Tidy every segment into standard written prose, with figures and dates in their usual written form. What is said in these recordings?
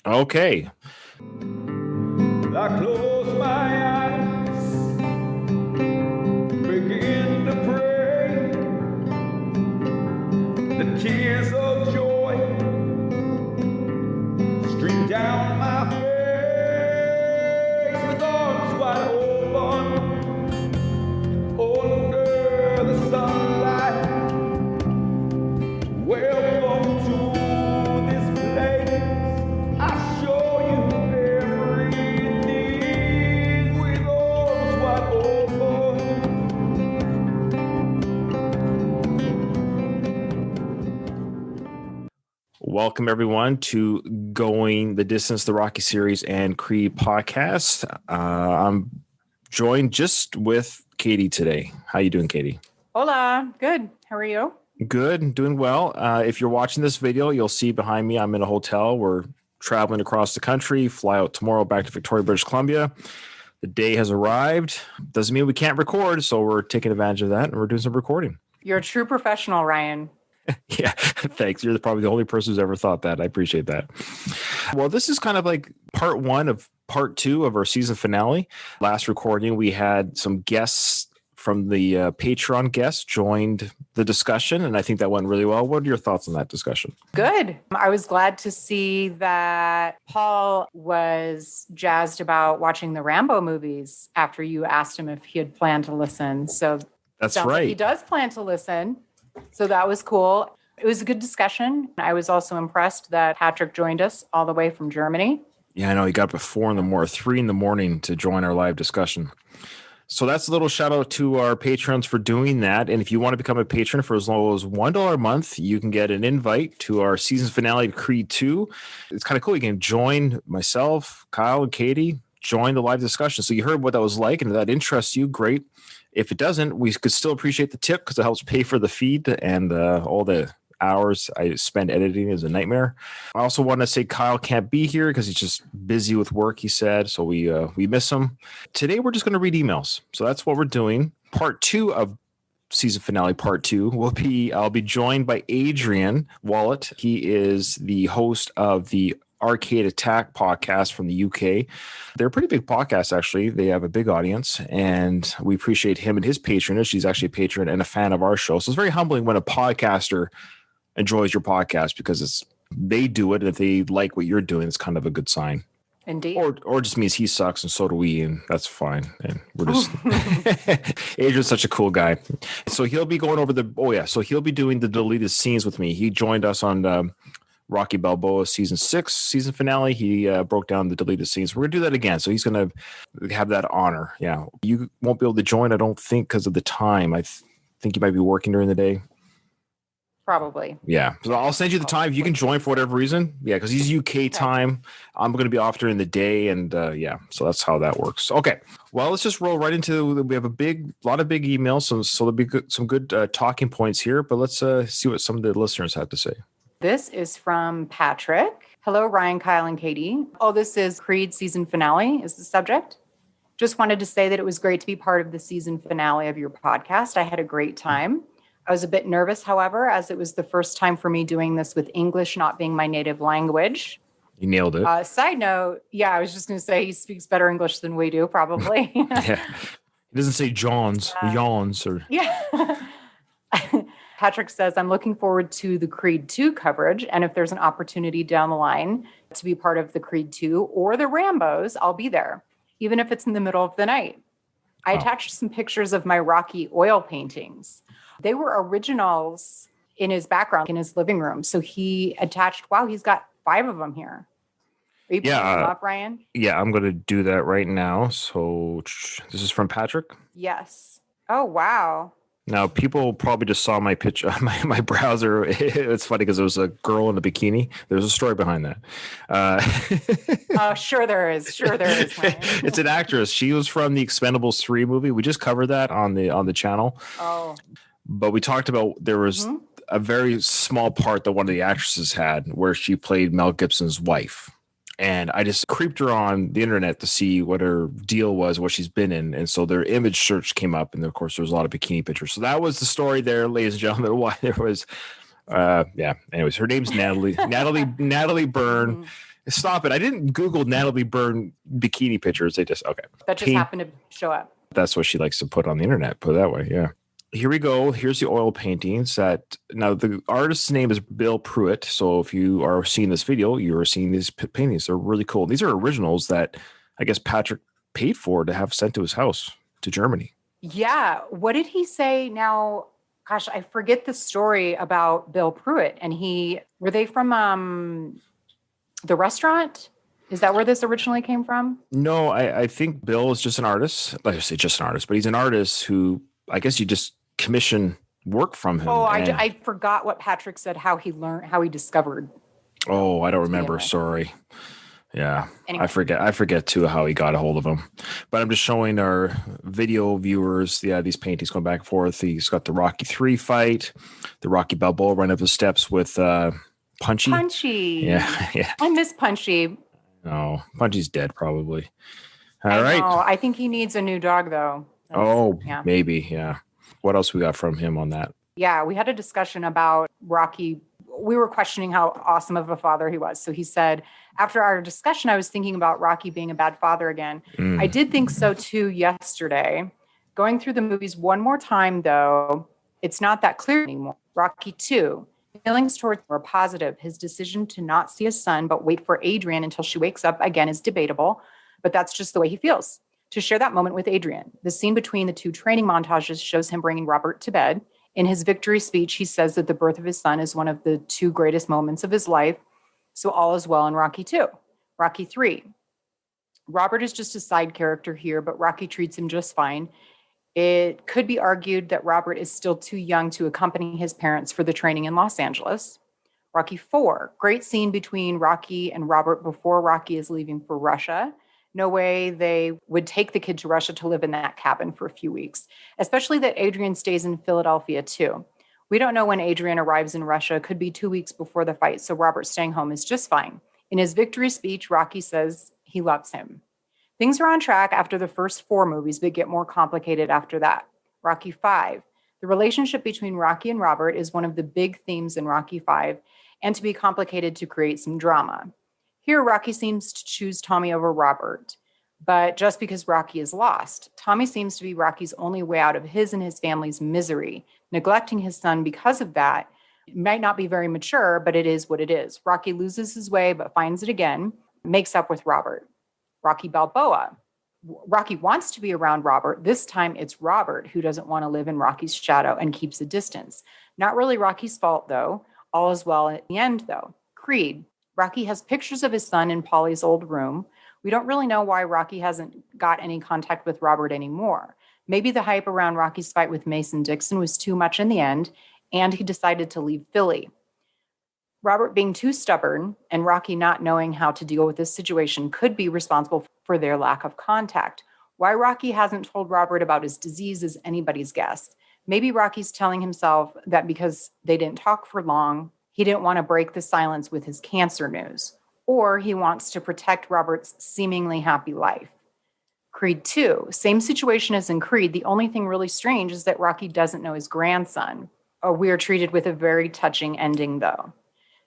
Okay. I close my eyes, begin to pray. The tears of joy stream down my face with arms wide open under the sunlight. Welcome to this place. I show you everything with arms wide open. Welcome, everyone, to Going the Distance, the Rocky series and Creed podcast. I'm joined just with Katie today. How you doing, Katie? Hola. Good. How are you? Good. Doing well. If you're watching this video, you'll see behind me, I'm in a hotel. We're traveling across the country, fly out tomorrow back to Victoria, British Columbia. The day has arrived. Doesn't mean we can't record, so we're taking advantage of that, and we're doing some recording. You're a true professional, Ryan. Yeah, thanks. You're probably the only person who's ever thought that. I appreciate that. Well, this is kind of like part one of part two of our season finale. Last recording, we had some guests from the Patreon guests joined the discussion, and I think that went really well. What are your thoughts on that discussion? Good. I was glad to see that Paul was jazzed about watching the Rambo movies after you asked him if he had planned to listen. So That's sounds right. like he does plan to listen. So that was cool. It was a good discussion. I was also impressed that Patrick joined us all the way from Germany. Yeah, I know. He got up at 4 a.m, 3 a.m. to join our live discussion. So that's a little shout out to our patrons for doing that. And if you want to become a patron for as low as $1 a month, you can get an invite to our season finale of Creed 2. It's kind of cool. You can join myself, Kyle, and Katie, join the live discussion. So you heard what that was like, and if that interests you, great. If it doesn't, we could still appreciate the tip because it helps pay for the feed and all the hours I spend editing is a nightmare. I also want to say Kyle can't be here because he's just busy with work, he said. So we miss him. Today, we're just going to read emails. So that's what we're doing. Part two of season finale, part two, I'll be joined by Adrian Wallet. He is the host of the Arcade Attack podcast from the UK. They're a pretty big podcast, actually. They have a big audience, and we appreciate him and his patronage. He's actually a patron and a fan of our show. So it's very humbling when a podcaster enjoys your podcast because they do it. And if they like what you're doing, it's kind of a good sign. Indeed. Or just means he sucks and so do we, and that's fine. And we're just Adrian's such a cool guy. So he'll be going over so he'll be doing the deleted scenes with me. He joined us on Rocky Balboa season 6 season finale. He broke down the deleted scenes. We're gonna do that again. So he's gonna have that honor. Yeah, you won't be able to join, I don't think, because of the time. I think you might be working during the day. Probably. Yeah. So I'll send you the time. You can join for whatever reason. Yeah, because he's UK time. I'm going to be off during the day. And yeah, so that's how that works. Okay. Well, let's just roll right into we have a lot of big emails. So there'll be some good talking points here. But let's see what some of the listeners have to say. This is from Patrick. Hello, Ryan, Kyle, and Katie. Oh, this is Creed season finale is the subject. Just wanted to say that it was great to be part of the season finale of your podcast. I had a great time. I was a bit nervous, however, as it was the first time for me doing this with English not being my native language. You nailed it. Side note, yeah, I was just going to say he speaks better English than we do, probably. Yeah. He doesn't say Johns, yawns, or... Yeah. Patrick says, I'm looking forward to the Creed 2 coverage, and if there's an opportunity down the line to be part of the Creed 2 or the Rambos, I'll be there, even if it's in the middle of the night. I attached some pictures of my Rocky oil paintings. They were originals in his background, in his living room. So he attached, he's got 5 of them here. Are you putting them up, Ryan? Yeah, I'm going to do that right now. So this is from Patrick? Yes. Oh, wow. Now, people probably just saw my picture, my browser. It's funny because there was a girl in a bikini. There's a story behind that. Sure there is. Sure there is. It's an actress. She was from the Expendables 3 movie. We just covered that on the channel. Oh. But we talked about there was a very small part that one of the actresses had where she played Mel Gibson's wife. And I just creeped her on the internet to see what her deal was, what she's been in. And so their image search came up. And of course, there was a lot of bikini pictures. So that was the story there, ladies and gentlemen, why there was, anyways, her name's Natalie Byrne. Stop it. I didn't Google Natalie Burn bikini pictures. They just, okay. That just happened to show up. That's what she likes to put on the internet. Put it that way. Yeah. Here we go. Here's the oil paintings that now the artist's name is Bill Pruitt. So if you are seeing this video, you are seeing these paintings. They're really cool. These are originals that I guess Patrick paid for to have sent to his house to Germany. Yeah. What did he say now? Gosh, I forget the story about Bill Pruitt. And were they from the restaurant? Is that where this originally came from? No, I think Bill is just an artist. Like I say, just an artist, but he's an artist who I guess you just commission work from him. Oh, I forgot what Patrick said, how he discovered. Oh, I don't remember. Sorry. Yeah. Anyway. I forget too how he got a hold of him. But I'm just showing our video viewers, these paintings going back and forth. He's got the Rocky 3 fight, the Rocky Balboa run up the steps with Punchy. Punchy. Yeah. I miss Punchy. Oh, Punchy's dead probably. I All right. know. I think he needs a new dog though. Yeah. Maybe. Yeah. What else we got from him on that? Yeah, we had a discussion about Rocky. We were questioning how awesome of a father he was. So he said, after our discussion, I was thinking about Rocky being a bad father again. I did think so too yesterday. Going through the movies one more time, though, it's not that clear anymore. Rocky 2, feelings towards were positive. His decision to not see his son, but wait for Adrian until she wakes up again is debatable, but that's just the way he feels. To share that moment with Adrian. The scene between the two training montages shows him bringing Robert to bed. In his victory speech, he says that the birth of his son is one of the two greatest moments of his life. So all is well in Rocky 2. Rocky 3. Robert is just a side character here, but Rocky treats him just fine. It could be argued that Robert is still too young to accompany his parents for the training in Los Angeles. Rocky 4. Great scene between Rocky and Robert before Rocky is leaving for Russia. No way they would take the kid to Russia to live in that cabin for a few weeks, especially that Adrian stays in Philadelphia too. We don't know when Adrian arrives in Russia. Could be 2 weeks before the fight, so Robert staying home is just fine. In his victory speech, Rocky says he loves him. Things are on track after the first 4 movies, but get more complicated after that. Rocky 5. The relationship between Rocky and Robert is one of the big themes in Rocky 5, and to be complicated to create some drama. Here, Rocky seems to choose Tommy over Robert, but just because Rocky is lost. Tommy seems to be Rocky's only way out of his and his family's misery. Neglecting his son because of that might not be very mature, but it is what it is. Rocky loses his way, but finds it again, makes up with Robert. Rocky Balboa. Rocky wants to be around Robert. This time it's Robert who doesn't want to live in Rocky's shadow and keeps a distance. Not really Rocky's fault, though. All is well at the end, though. Creed. Rocky has pictures of his son in Polly's old room. We don't really know why Rocky hasn't got any contact with Robert anymore. Maybe the hype around Rocky's fight with Mason Dixon was too much in the end, and he decided to leave Philly. Robert being too stubborn and Rocky not knowing how to deal with this situation could be responsible for their lack of contact. Why Rocky hasn't told Robert about his disease is anybody's guess. Maybe Rocky's telling himself that because they didn't talk for long, he didn't want to break the silence with his cancer news, or he wants to protect Robert's seemingly happy life. Creed 2, same situation as in Creed. The only thing really strange is that Rocky doesn't know his grandson. We are treated with a very touching ending, though.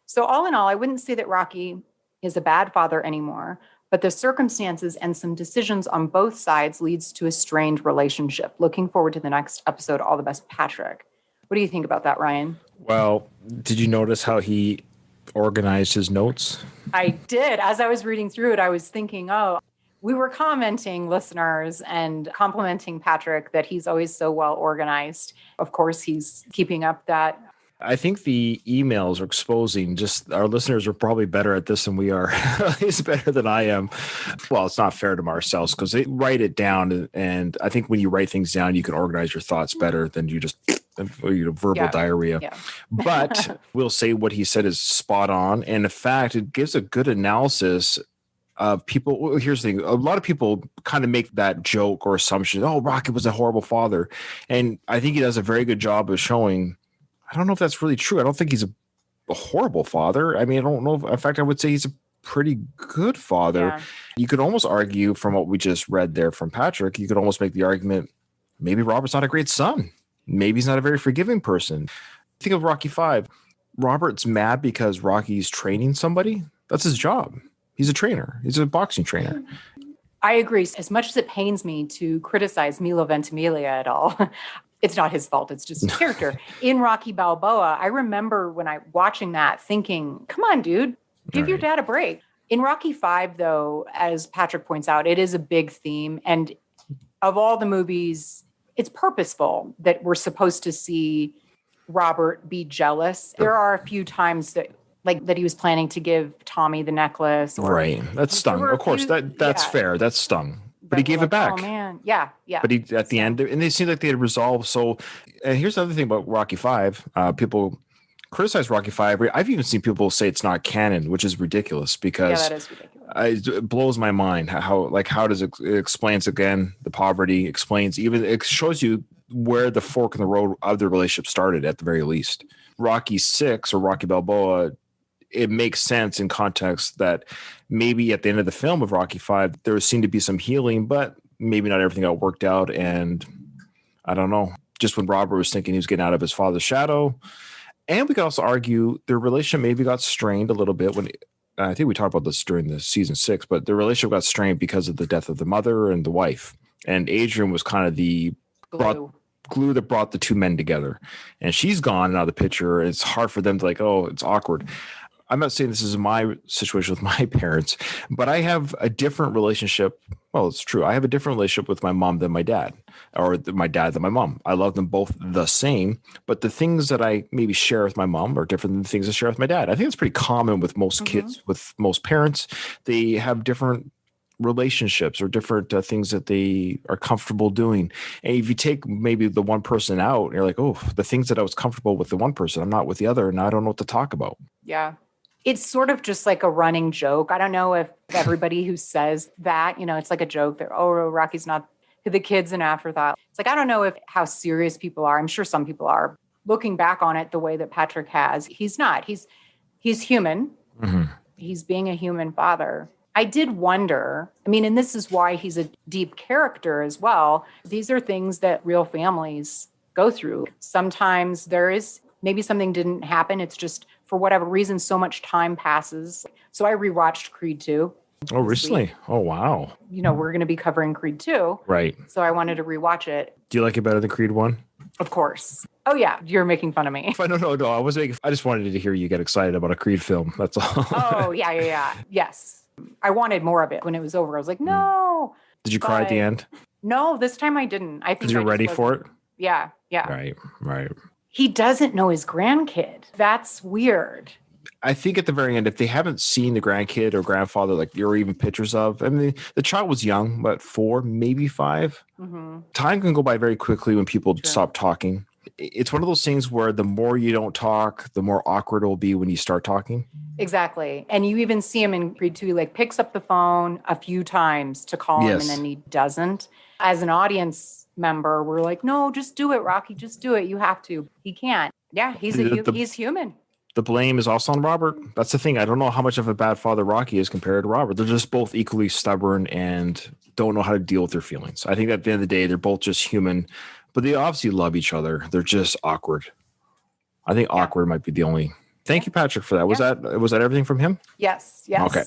So all in all, I wouldn't say that Rocky is a bad father anymore, but the circumstances and some decisions on both sides leads to a strained relationship. Looking forward to the next episode. All the best, Patrick. What do you think about that, Ryan? Well, did you notice how he organized his notes? I did. As I was reading through it, I was thinking, we were commenting, listeners, and complimenting Patrick that he's always so well organized. Of course, he's keeping up that. I think the emails are exposing just our listeners are probably better at this than we are. He's better than I am. Well, it's not fair to ourselves because they write it down. And I think when you write things down, you can organize your thoughts better than you just verbal diarrhea. Yeah. But we'll say what he said is spot on. And in fact, it gives a good analysis of people. Well, here's the thing. A lot of people kind of make that joke or assumption. Oh, Rocky was a horrible father. And I think he does a very good job of showing, I don't know if that's really true. I don't think he's a horrible father. I mean, I don't know. In fact, I would say he's a pretty good father. Yeah. You could almost argue from what we just read there from Patrick, you could almost make the argument, maybe Robert's not a great son. Maybe he's not a very forgiving person. Think of Rocky 5. Robert's mad because Rocky's training somebody. That's his job. He's a trainer. He's a boxing trainer. I agree. As much as it pains me to criticize Milo Ventimiglia at all, it's not his fault. It's just his character. In Rocky Balboa, I remember when I watching that thinking, come on, dude, give your dad a break. In Rocky V, though, as Patrick points out, it is a big theme. And of all the movies, it's purposeful that we're supposed to see Robert be jealous. There are a few times that he was planning to give Tommy the necklace. Right. That's stung. Of course, that's fair. That's stung. But he gave it back. Oh, man. Yeah. Yeah. But he at the end, and they seemed like they had resolved. So, and here's the other thing about Rocky V. People criticize Rocky V. I've even seen people say it's not canon, which is ridiculous because that is ridiculous. It blows my mind how does it explains again the poverty, explains even it shows you where the fork in the road of the relationship started at the very least. Rocky VI or Rocky Balboa, it makes sense in context that maybe at the end of the film of Rocky V, there seemed to be some healing, but maybe not everything got worked out. And I don't know, just when Robert was thinking he was getting out of his father's shadow. And we could also argue their relationship maybe got strained a little bit when I think we talked about this during the season 6, but the relationship got strained because of the death of the mother and the wife. And Adrian was kind of the glue that brought the two men together. And she's gone out of the picture. It's hard for them to it's awkward. I'm not saying this is my situation with my parents, but I have a different relationship. Well, it's true. I have a different relationship with my mom than my dad, or my dad than my mom. I love them both the same, but the things that I maybe share with my mom are different than the things I share with my dad. I think it's pretty common with most kids, with most parents. They have different relationships or different things that they are comfortable doing. And if you take maybe the one person out, you're like, oh, the things that I was comfortable with the one person, I'm not with the other, and I don't know what to talk about. Yeah. It's sort of just like a running joke. I don't know if everybody who says that, it's like a joke that, Rocky's not the kid's an afterthought. It's like, I don't know how serious people are. I'm sure some people are. Looking back on it the way that Patrick has, he's not. He's human. Mm-hmm. He's being a human father. I did wonder, and this is why he's a deep character as well. These are things that real families go through. Sometimes there is, maybe something didn't happen. It's just, for whatever reason, so much time passes. So I rewatched Creed 2. Oh, recently? Oh, wow. We're going to be covering Creed 2. Right. So I wanted to rewatch it. Do you like it better than Creed 1? Of course. Oh, yeah. You're making fun of me. No. I just wanted to hear you get excited about a Creed film. That's all. Oh, yeah. Yes. I wanted more of it when it was over. I was like, no. Did you cry at the end? No, this time I didn't. I think because you're ready for it? Yeah. Right. He doesn't know his grandkid. That's weird. I think at the very end, if they haven't seen the grandkid or grandfather, or even pictures of, the child was young, but 4, maybe 5. Mm-hmm. Time can go by very quickly when people stop talking. It's one of those things where the more you don't talk, the more awkward it will be when you start talking. Exactly. And you even see him in Creed 2, he picks up the phone a few times to call him, and then he doesn't. As an audience member, we're like, no, just do it, Rocky. Just do it. You have to. He can't. Yeah, he's human. The blame is also on Robert. That's the thing. I don't know how much of a bad father Rocky is compared to Robert. They're just both equally stubborn and don't know how to deal with their feelings. I think at the end of the day, they're both just human, but they obviously love each other. They're just awkward. I think awkward might be the only. Thank you, Patrick, for that. Was that everything from him? Yes. Okay.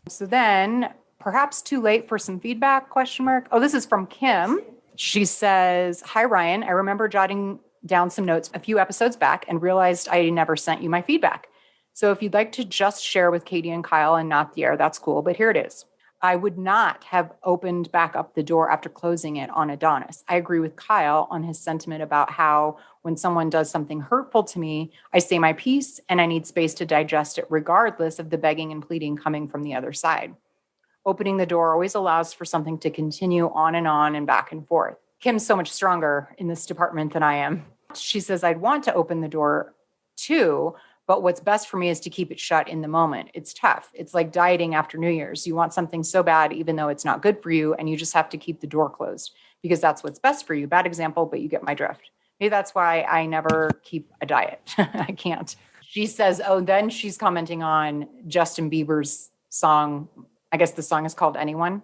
So then, perhaps too late for some feedback, ? Oh, this is from Kim. She says, hi, Ryan. I remember jotting down some notes a few episodes back and realized I never sent you my feedback. So if you'd like to just share with Katie and Kyle and not the air, that's cool. But here it is. I would not have opened back up the door after closing it on Adonis. I agree with Kyle on his sentiment about how when someone does something hurtful to me, I say my piece and I need space to digest it regardless of the begging and pleading coming from the other side. Opening the door always allows for something to continue on and back and forth. Kim's so much stronger in this department than I am. She says, I'd want to open the door too, but what's best for me is to keep it shut in the moment. It's tough. It's like dieting after New Year's. You want something so bad, even though it's not good for you, and you just have to keep the door closed because that's what's best for you. Bad example, but you get my drift. Maybe that's why I never keep a diet. I can't. She says, then she's commenting on Justin Bieber's song. I guess the song is called Anyone.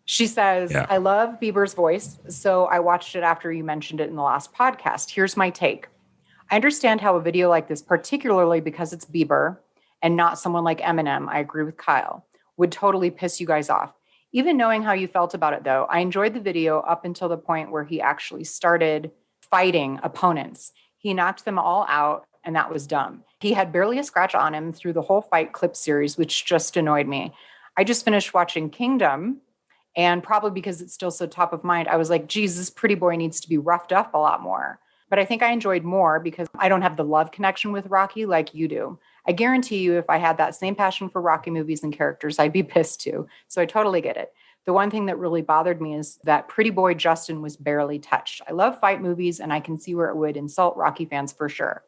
She says, I love Bieber's voice, so I watched it after you mentioned it in the last podcast. Here's my take. I understand how a video like this, particularly because it's Bieber and not someone like Eminem, I agree with Kyle, would totally piss you guys off. Even knowing how you felt about it, though, I enjoyed the video up until the point where he actually started fighting opponents. He knocked them all out, and that was dumb. He had barely a scratch on him through the whole fight clip series, which just annoyed me. I just finished watching Kingdom, and probably because it's still so top of mind, I was like, geez, this pretty boy needs to be roughed up a lot more. But I think I enjoyed more because I don't have the love connection with Rocky like you do. I guarantee you, if I had that same passion for Rocky movies and characters, I'd be pissed too. So I totally get it. The one thing that really bothered me is that pretty boy Justin was barely touched. I love fight movies, and I can see where it would insult Rocky fans for sure.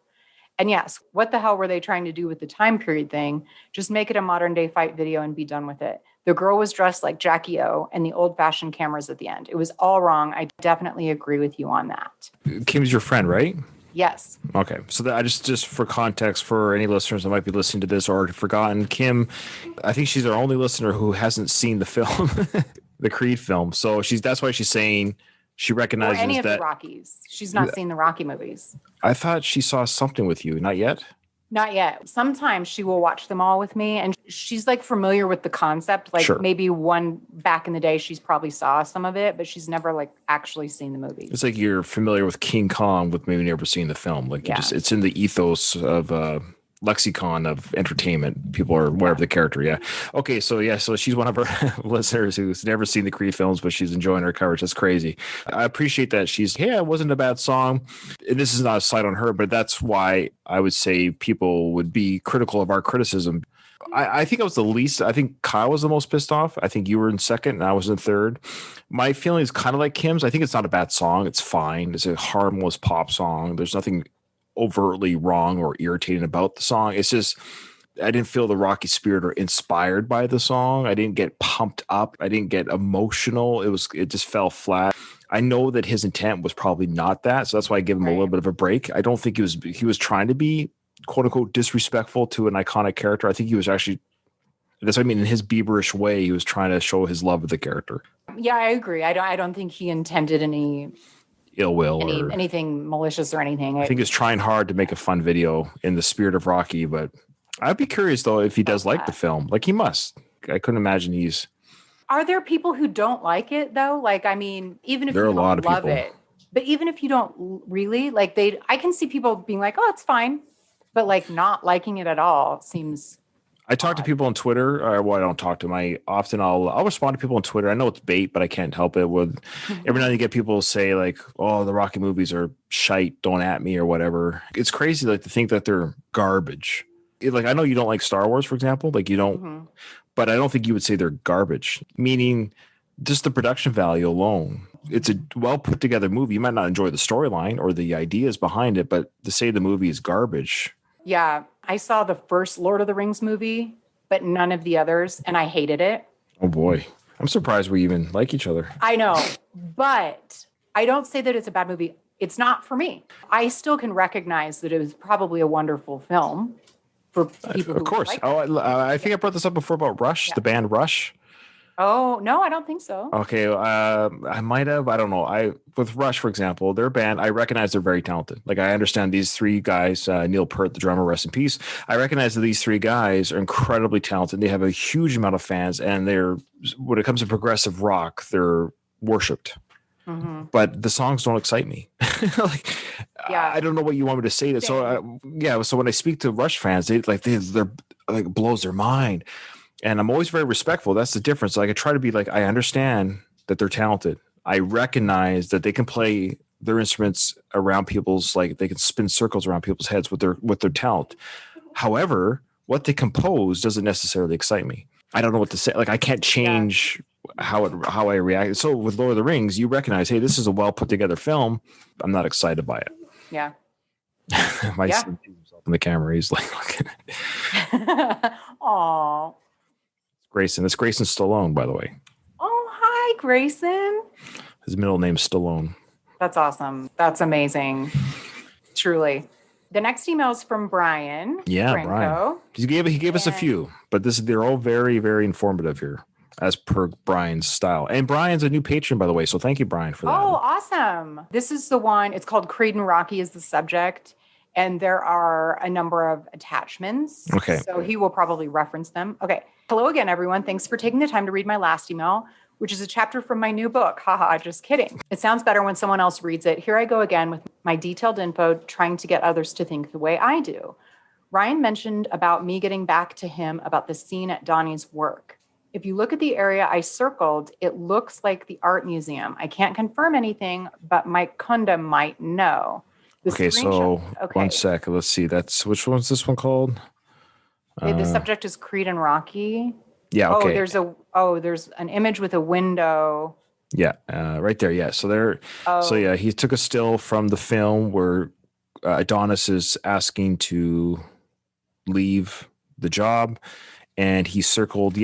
And yes, what the hell were they trying to do with the time period thing? Just make it a modern day fight video and be done with it. The girl was dressed like Jackie O and the old fashioned cameras at the end. It was all wrong. I definitely agree with you on that. Kim's your friend, right? Yes. Okay. So that I just for context for any listeners that might be listening to this or forgotten, Kim, I think she's our only listener who hasn't seen the film, the Creed film. So that's why she's saying she recognizes or any of that the Rockies. She's not seen the Rocky movies. I thought she saw something with you. Not yet. Not yet. Sometimes she will watch them all with me, and she's like familiar with the concept. Like maybe one back in the day, she's probably saw some of it, but she's never like actually seen the movie. It's like you're familiar with King Kong with maybe never seen the film. Like it's in the ethos of lexicon of entertainment. People are aware of the character. Yeah. Okay. So she's one of our listeners who's never seen the Creed films, but she's enjoying our coverage. That's crazy. I appreciate that. It wasn't a bad song. And this is not a slight on her, but that's why I would say people would be critical of our criticism. I think I was the least. I think Kyle was the most pissed off. I think you were in second and I was in third. My feeling is kind of like Kim's. I think it's not a bad song. It's fine. It's a harmless pop song. There's nothing overtly wrong or irritating about the song. It's just I didn't feel the Rocky spirit or inspired by the song. I didn't get pumped up. I didn't get emotional. It just fell flat. I know that his intent was probably not that, so that's why I give him a little bit of a break. I don't think he was trying to be quote unquote disrespectful to an iconic character. I think he was actually, that's what I mean, in his Bieberish way, he was trying to show his love of the character. Yeah, I agree. I don't think he intended any ill will or anything malicious or anything. I think he's trying hard to make a fun video in the spirit of Rocky, but I'd be curious though if he does like the film. Like he must. I couldn't imagine he's. Are there people who don't like it though? Like, I mean, even if there you are a don't lot of love people. it, but even if you don't really like, I can see people being like, "Oh, it's fine," but like not liking it at all seems. I talk to people on Twitter. I don't talk to them. I'll respond to people on Twitter. I know it's bait, but I can't help it. With every now and then you get people say like, "Oh, the Rocky movies are shite. Don't at me or whatever." It's crazy like to think that they're garbage. Like I know you don't like Star Wars, for example. Like you don't, but I don't think you would say they're garbage. Meaning, just the production value alone. It's a well put together movie. You might not enjoy the storyline or the ideas behind it, but to say the movie is garbage. Yeah, I saw the first Lord of the Rings movie, but none of the others, and I hated it. Oh boy. I'm surprised we even like each other. I know, but I don't say that it's a bad movie. It's not for me. I still can recognize that it was probably a wonderful film for people who of course. like I think I brought this up before about Rush, the band Rush. Oh, no, I don't think so. Okay, I might have. I don't know. With Rush, for example, their band, I recognize they're very talented. Like I understand these three guys, Neil Peart, the drummer, rest in peace. I recognize that these three guys are incredibly talented. They have a huge amount of fans, and when it comes to progressive rock, they're worshipped. But the songs don't excite me. I don't know what you want me to say. So when I speak to Rush fans, they're like blows their mind. And I'm always very respectful. That's the difference. Like I try to be like, I understand that they're talented. I recognize that they can play their instruments around people's, like they can spin circles around people's heads with their talent. However, what they compose doesn't necessarily excite me. I don't know what to say. Like I can't change how I react. So with Lord of the Rings, you recognize, hey, this is a well put together film. I'm not excited by it. Yeah. My son sees himself in the camera. He's like, looking at it. Aw. Grayson. It's Grayson Stallone, by the way. Oh, hi, Grayson. His middle name's Stallone. That's awesome. That's amazing. Truly. The next email is from Brian. Yeah, Franco. Brian. He gave us a few, but they're all very, very informative here, as per Brian's style. And Brian's a new patron, by the way, so thank you, Brian, for that. Oh, awesome. This is the one. It's called Creed and Rocky is the subject. And there are a number of attachments. Okay. So he will probably reference them. Okay. Hello again, everyone. Thanks for taking the time to read my last email, which is a chapter from my new book. Haha, just kidding. It sounds better when someone else reads it. Here I go again with my detailed info, trying to get others to think the way I do. Ryan mentioned about me getting back to him about the scene at Donnie's work. If you look at the area I circled, it looks like the art museum. I can't confirm anything, but Mike Kunda might know. Okay, so one sec. Let's see. That's which one's this one called? The subject is Creed and Rocky. Yeah. Okay. There's an image with a window. Yeah, right there. Yeah. So there. So yeah, he took a still from the film where Adonis is asking to leave the job, and he circled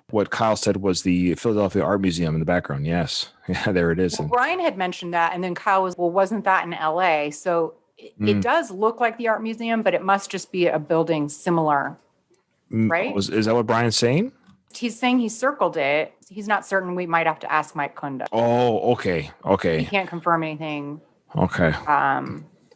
what Kyle said was the Philadelphia Art Museum in the background. Yes. Yeah, there it is. Well, Brian had mentioned that, and then Kyle was, wasn't that in LA? So it does look like the art museum, but it must just be a building similar, right? Is that what Brian's saying? He's saying he circled it. He's not certain. We might have to ask Mike Kunda. Oh, okay. He can't confirm anything. Okay.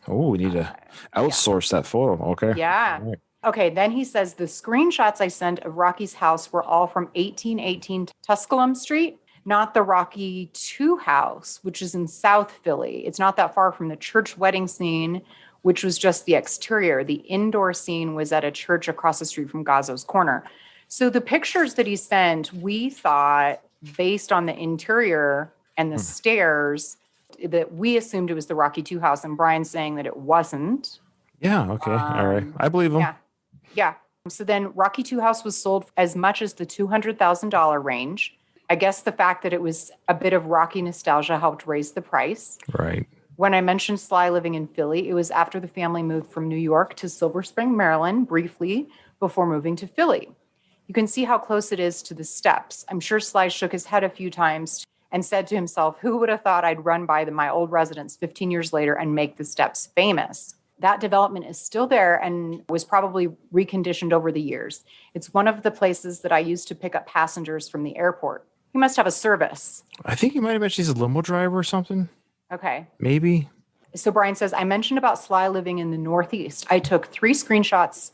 We need to outsource that photo. Okay. Yeah. Right. Okay, then he says the screenshots I sent of Rocky's house were all from 1818 Tusculum Street, not the Rocky 2 house, which is in South Philly. It's not that far from the church wedding scene, which was just the exterior. The indoor scene was at a church across the street from Gazzo's Corner. So the pictures that he sent, we thought, based on the interior and the stairs, that we assumed it was the Rocky 2 house, and Brian's saying that it wasn't. Yeah, okay. All right. I believe him. Yeah. So then Rocky 2 house was sold as much as the $200,000 range. I guess the fact that it was a bit of Rocky nostalgia helped raise the price. Right. When I mentioned Sly living in Philly, it was after the family moved from New York to Silver Spring, Maryland, briefly before moving to Philly. You can see how close it is to the steps. I'm sure Sly shook his head a few times and said to himself, who would have thought I'd run by my old residence 15 years later and make the steps famous? That development is still there and was probably reconditioned over the years. It's one of the places that I used to pick up passengers from the airport. He must have a service. I think he might have mentioned he's a limo driver or something. Okay. Maybe. So Brian says, I mentioned about Sly living in the Northeast. I took 3 screenshots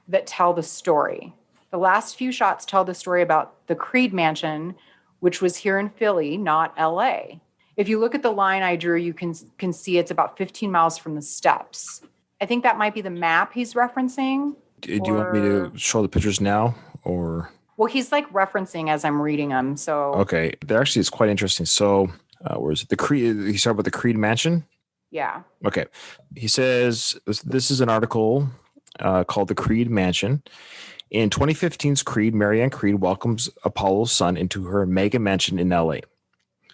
that tell the story. The last few shots tell the story about the Creed mansion, which was here in Philly, not LA. If you look at the line I drew, you can see it's about 15 miles from the steps. I think that might be the map he's referencing. Do you want me to show the pictures now or? Well, he's like referencing as I'm reading them. So okay, there actually is quite interesting. So where is it? The Creed. He's talking about the Creed mansion. Yeah. Okay. He says this is an article called "The Creed Mansion." In 2015's Creed, Marianne Creed welcomes Apollo's son into her mega mansion in LA.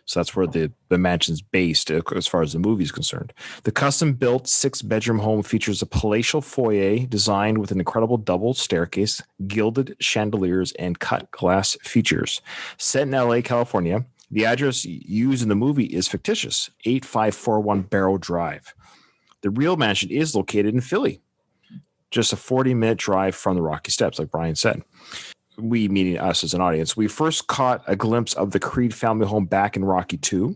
So that's where the mansion's based as far as the movie is concerned. The custom-built 6-bedroom home features a palatial foyer designed with an incredible double staircase, gilded chandeliers, and cut glass features. Set in LA, California, the address used in the movie is fictitious, 8541 Barrow Drive. The real mansion is located in Philly, just a 40-minute drive from the Rocky Steps, like Brian said. We, meaning us as an audience, we first caught a glimpse of the Creed family home back in Rocky 2.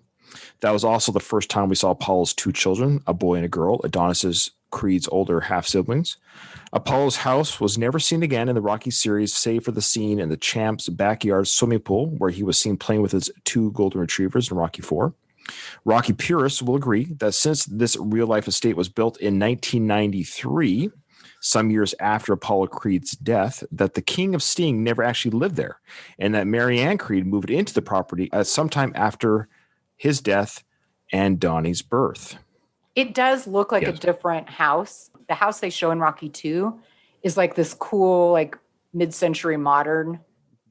That was also the first time we saw Apollo's 2 children, a boy and a girl, Adonis's Creed's older half-siblings. Apollo's house was never seen again in the Rocky series, save for the scene in the champ's backyard swimming pool, where he was seen playing with his 2 golden retrievers in Rocky 4. Rocky purists will agree that since this real-life estate was built in 1993, some years after Apollo Creed's death, that the King of Sting never actually lived there, and that Marianne Creed moved into the property at sometime after his death and Donnie's birth. It does look like a different house. The house they show in Rocky 2 is like this cool, like mid-century modern.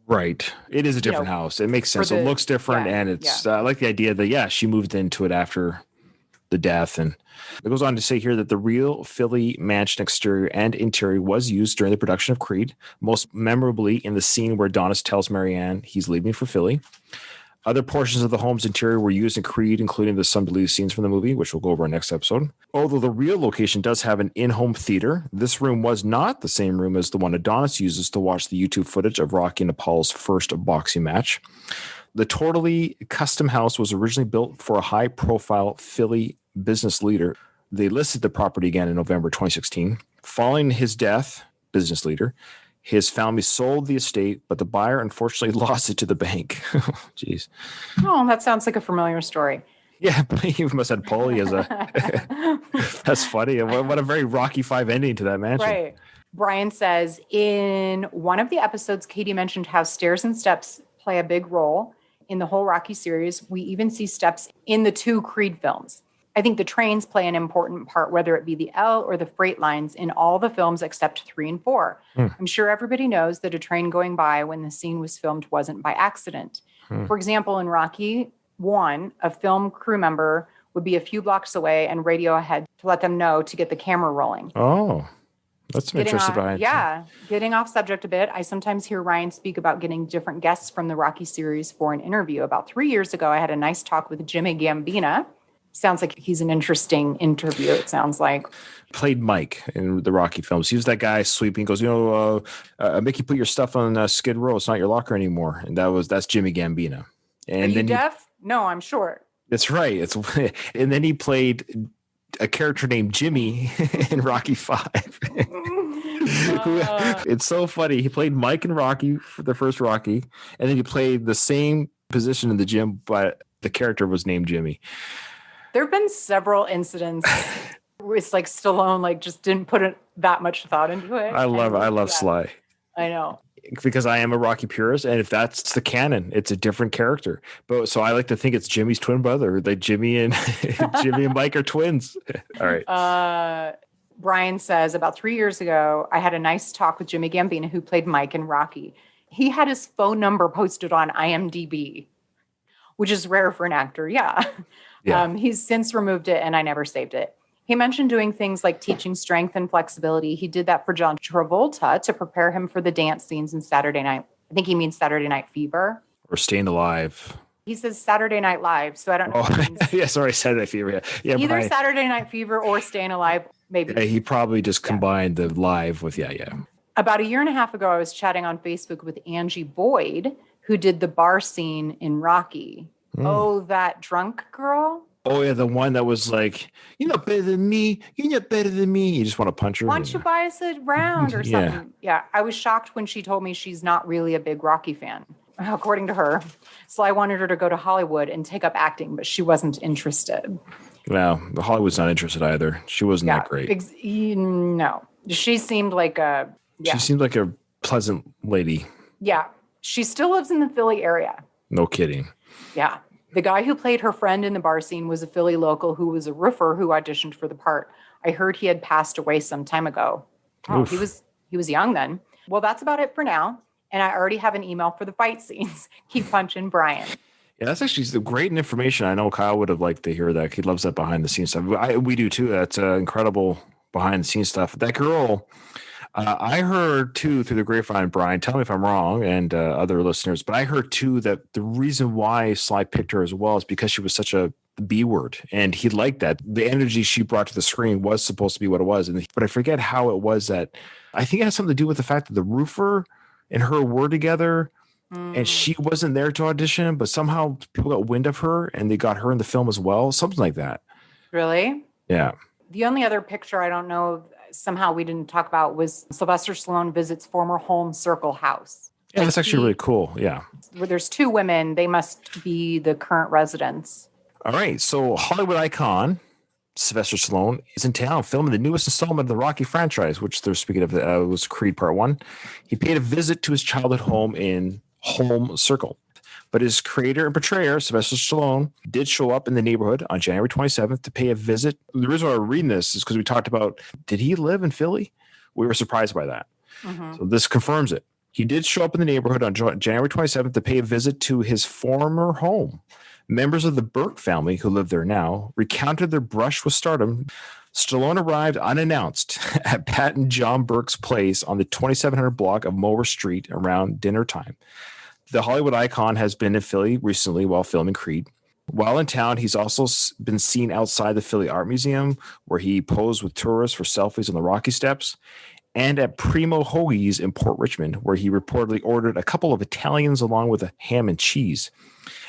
Right. It is a different house. It makes sense. It looks different, and it's I like the idea that, she moved into it after the death. And it goes on to say here that the real Philly mansion exterior and interior was used during the production of Creed, most memorably in the scene where Adonis tells Marianne he's leaving for Philly. Other portions of the home's interior were used in Creed, including the some deleted scenes from the movie, which we'll go over in next episode. Although the real location does have an in-home theater, this room was not the same room as the one Adonis uses to watch the YouTube footage of Rocky and Apollo's first boxing match. The totally custom house was originally built for a high-profile Philly business leader They listed the property again in November 2016. Following his death, business leader, his family sold the estate, but the buyer unfortunately lost it to the bank. Jeez. Oh, that sounds like a familiar story. Yeah, but he must have had Paulie as a. That's funny. What a very Rocky V ending to that mansion. Right. Brian says, in one of the episodes, Katie mentioned how stairs and steps play a big role in the whole Rocky series. We even see steps in the 2 Creed films. I think the trains play an important part, whether it be the L or the freight lines in all the films except 3 and 4. I'm sure everybody knows that a train going by when the scene was filmed wasn't by accident. For example, in Rocky 1, a film crew member would be a few blocks away and radio ahead to let them know to get the camera rolling. Oh, that's some interesting behind. Yeah, getting off subject a bit. I sometimes hear Ryan speak about getting different guests from the Rocky series for an interview. About 3 years ago, I had a nice talk with Jimmy Gambina. Sounds like he's an interesting interview, it sounds like. Played Mike in the Rocky films. He was that guy sweeping, goes, Mickey, put your stuff on Skid Row. It's not your locker anymore. And that's Jimmy Gambina. And Are you then deaf? No, I'm short. That's right. And then he played a character named Jimmy in Rocky V. It's so funny. He played Mike in Rocky for the first Rocky, and then he played the same position in the gym, but the character was named Jimmy. There have been several incidents where it's like Stallone just didn't put that much thought into it. I love Sly. I know. Because I am a Rocky purist, and if that's the canon, it's a different character. But so I like to think it's Jimmy's twin brother. Like Jimmy and Mike are twins. All right. Brian says, about 3 years ago, I had a nice talk with Jimmy Gambino, who played Mike in Rocky. He had his phone number posted on IMDb, which is rare for an actor. Yeah. He's since removed it, and I never saved it. He mentioned doing things like teaching strength and flexibility. He did that for John Travolta to prepare him for the dance scenes in Saturday Night. I think he means Saturday Night Fever. Or Staying Alive. He says Saturday Night Live, so I don't know. Yeah, sorry, Saturday Night Fever. Yeah, either Brian. Saturday Night Fever or Staying Alive, maybe. Yeah, he probably just combined the live with, About a year and a half ago, I was chatting on Facebook with Angie Boyd, who did the bar scene in Rocky. Oh, that drunk girl? Oh, yeah, the one that was like, you're not better than me. You're not better than me. You just want to punch her. Why don't you buy us a round or something? Yeah, I was shocked when she told me she's not really a big Rocky fan, according to her. So I wanted her to go to Hollywood and take up acting, but she wasn't interested. Well, Hollywood's not interested either. She wasn't that great. No, she seemed like a... Yeah. She seemed like a pleasant lady. Yeah, she still lives in the Philly area. No kidding. Yeah. The guy who played her friend in the bar scene was a Philly local who was a roofer who auditioned for the part. I heard he had passed away some time ago. Oh, he was young then. Well, that's about it for now. And I already have an email for the fight scenes. Keep punching, Brian. Yeah, that's actually great information. I know Kyle would have liked to hear that. He loves that behind the scenes stuff. We do too. That's incredible behind the scenes stuff. That girl, I heard too through the grapevine, Brian, tell me if I'm wrong, and other listeners, but I heard too that the reason why Sly picked her as well is because she was such a B word, and he liked that. The energy she brought to the screen was supposed to be what it was, but I forget how it was that. I think it has something to do with the fact that the roofer and her were together, and she wasn't there to audition, but somehow people got wind of her, and they got her in the film as well, something like that. Really? Yeah. The only other picture I don't know somehow we didn't talk about was Sylvester Stallone visits former Home Circle house. Yeah, that's actually really cool. Yeah. Where there's 2 women. They must be the current residents. All right. So Hollywood icon Sylvester Stallone is in town filming the newest installment of the Rocky franchise, which they're speaking of was Creed Part 1. He paid a visit to his childhood home in Home Circle. But his creator and portrayer, Sylvester Stallone, did show up in the neighborhood on January 27th to pay a visit. The reason why we're reading this is because we talked about, did he live in Philly? We were surprised by that. So this confirms it. He did show up in the neighborhood on January 27th to pay a visit to his former home. Members of the Burke family, who live there now, recounted their brush with stardom. Stallone arrived unannounced at Pat and John Burke's place on the 2700 block of Mower Street around dinner time. The Hollywood icon has been in Philly recently while filming Creed. While in town, he's also been seen outside the Philly Art Museum, where he posed with tourists for selfies on the Rocky Steps, and at Primo Hoagie's in Port Richmond, where he reportedly ordered a couple of Italians along with a ham and cheese.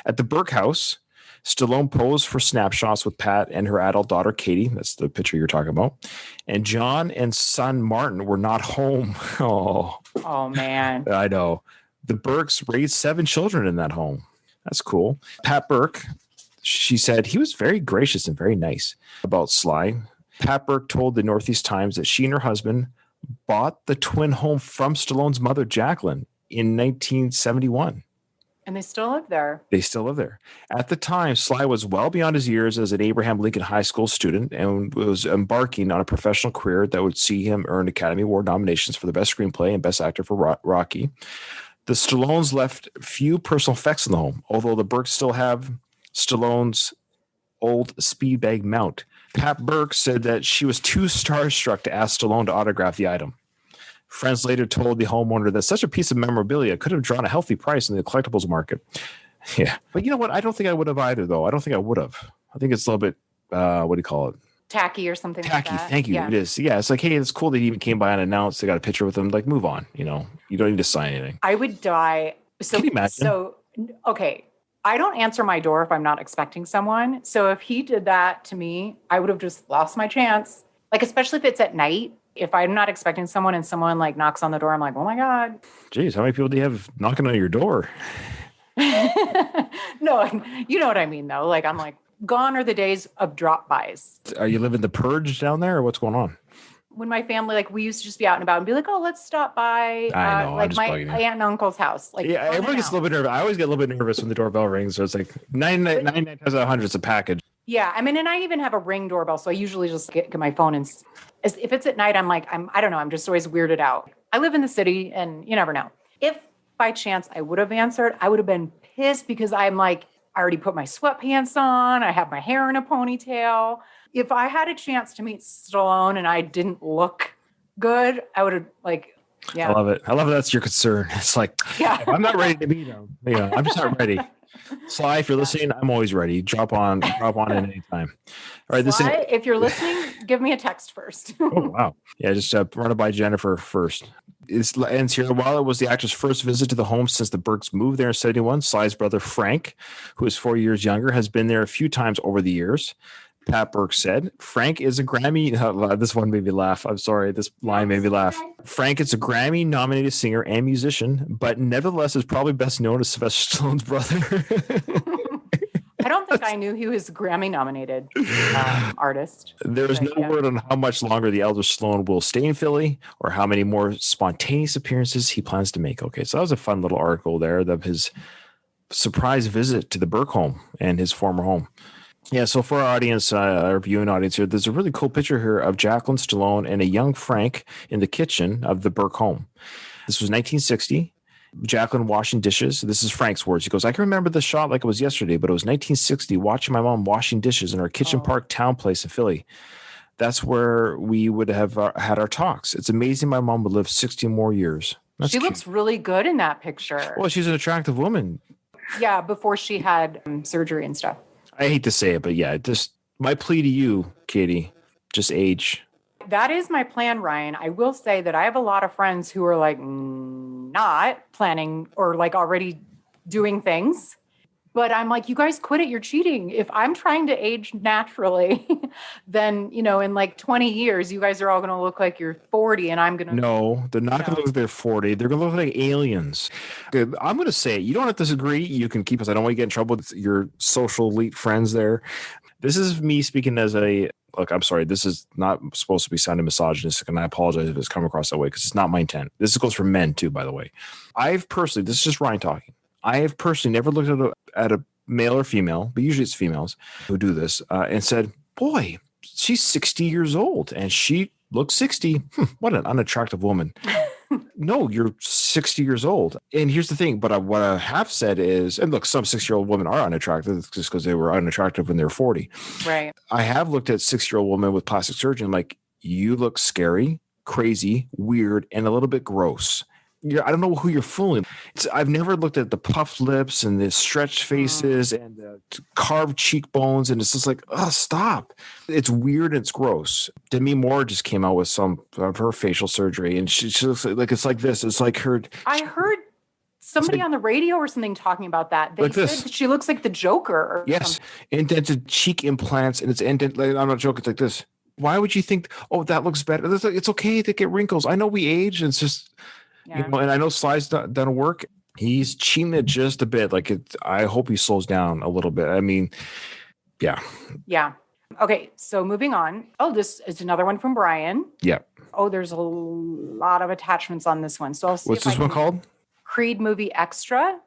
At the Burke House, Stallone posed for snapshots with Pat and her adult daughter, Katie. That's the picture you're talking about. And John and son Martin were not home. Oh, man. I know. The Burks raised 7 children in that home. That's cool. Pat Burke, she said he was very gracious and very nice about Sly. Pat Burke told the Northeast Times that she and her husband bought the twin home from Stallone's mother, Jacqueline, in 1971. And they still live there. They still live there. At the time, Sly was well beyond his years as an Abraham Lincoln High School student and was embarking on a professional career that would see him earn Academy Award nominations for the Best Screenplay and Best Actor for Rocky. The Stallones left few personal effects in the home, although the Burks still have Stallone's old speed bag mount. Pat Burke said that she was too starstruck to ask Stallone to autograph the item. Friends later told the homeowner that such a piece of memorabilia could have drawn a healthy price in the collectibles market. Yeah. But you know what? I don't think I would have either, though. I don't think I would have. I think it's a little bit, what do you call it? Tacky or something Tacky. like that. Thank you. Yeah. It is. Yeah. It's like, hey, it's cool that he even came by unannounced. They got a picture with him. Like, move on. You know, you don't need to sign anything. I would die. So, Can you imagine? So, okay. I don't answer my door if I'm not expecting someone. So if he did that to me, I would have just lost my chance. Like, especially if it's at night. If I'm not expecting someone and someone like knocks on the door, I'm like, oh my God. Jeez, how many people do you have knocking on your door? No, you know what I mean, though. Like, I'm like, gone are the days of drop-bys. Are you living the purge down there or what's going on? When my family, like, we used to just be out and about and be like, oh, let's stop by I know, I'm like just my bugging you. aunt and uncle's house. Like, Yeah, fun everyone gets a and little bit nervous. I always get a little bit nervous when the doorbell rings. So it's like 99 times out of 100, it's a package. Yeah, I mean, and I even have a Ring doorbell, so I usually just get my phone and if it's at night, I don't know, I'm just always weirded out. I live in the city, and you never know. If by chance I would have answered, I would have been pissed because I'm like, I already put my sweatpants on, I have my hair in a ponytail. If I had a chance to meet Stallone and I didn't look good, I would have yeah. I love it. I love that's your concern. It's like, Yeah. I'm not ready to meet him. Yeah, I'm just not ready. Sly, if you're listening, I'm always ready. Drop on at any time. All right, Sly, if you're listening, give me a text first. Oh, wow. Yeah, just run it by Jennifer first. It ends here. While it was the actor's first visit to the home since the Burks moved there in 71, Sly's brother Frank, who is 4 years younger, has been there a few times over the years. Pat Burke said, Frank is a Grammy. This one made me laugh. I'm sorry. This line made me laugh. Frank is a Grammy nominated singer and musician, but nevertheless is probably best known as Sylvester Stallone's brother. I don't think I knew he was Grammy nominated artist. There is no word on how much longer the elder Stallone will stay in Philly or how many more spontaneous appearances he plans to make. Okay, so that was a fun little article there of his surprise visit to the Burke home and his former home. Yeah, so for our audience, our viewing audience here, there's a really cool picture here of Jacqueline Stallone and a young Frank in the kitchen of the Burke home. This was 1960. Jacqueline washing dishes. This is Frank's words. He goes, I can remember the shot like it was yesterday, but it was 1960 watching my mom washing dishes in our Kitchen Park town place in Philly. That's where we would have had our talks. It's amazing my mom would live 60 more years. That's She cute. looks really good in that picture. Well, she's an attractive woman. Yeah, before she had surgery and stuff. I hate to say it, but yeah, just my plea to you, Katie, just age. That is my plan, Ryan. I will say that I have a lot of friends who are like not planning or like already doing things. But I'm like, you guys quit it. You're cheating. If I'm trying to age naturally, then, you know, in like 20 years, you guys are all going to look like you're 40 and I'm going to. No, they're not going to look like they're 40. They're going to look like aliens. Okay, I'm going to say, you don't have to disagree. You can keep us. I don't want you to get in trouble with your social elite friends there. This is me speaking as a, look, I'm sorry. This is not supposed to be sounding misogynistic, and I apologize if it's come across that way because it's not my intent. This goes for men too, by the way. I've personally, this is just Ryan talking. I have personally never looked at a male or female, but usually it's females who do this, and said, boy, she's 60 years old and she looks 60. What an unattractive woman. No, you're 60 years old. And here's the thing. But what I have said is, and look, some 60-year-old women are unattractive just because they were unattractive when they were 40. Right. I have looked at 60-year-old women with plastic surgery. I'm like, you look scary, crazy, weird, and a little bit gross. I don't know who you're fooling. I've never looked at the puffed lips and the stretched faces and the carved cheekbones, and it's just like, oh, stop. It's weird and it's gross. Demi Moore just came out with some of her facial surgery, and she looks like it's like this. It's like her. I heard somebody on the radio or something talking about that. They Like said this. she looks like the Joker. Or Yes, something. indented cheek implants, and it's like, I'm not joking. It's like this. Why would you think? Oh, that looks better. It's okay to get wrinkles. I know we age. It's just Yeah. and I know Sly's done work. He's cheating it just a bit. Like I hope he slows down a little bit. I mean, yeah. Yeah. Okay. So moving on. Oh, this is another one from Brian. Yeah. Oh, there's a lot of attachments on this one. So I'll see. What's this one called? Creed movie extra.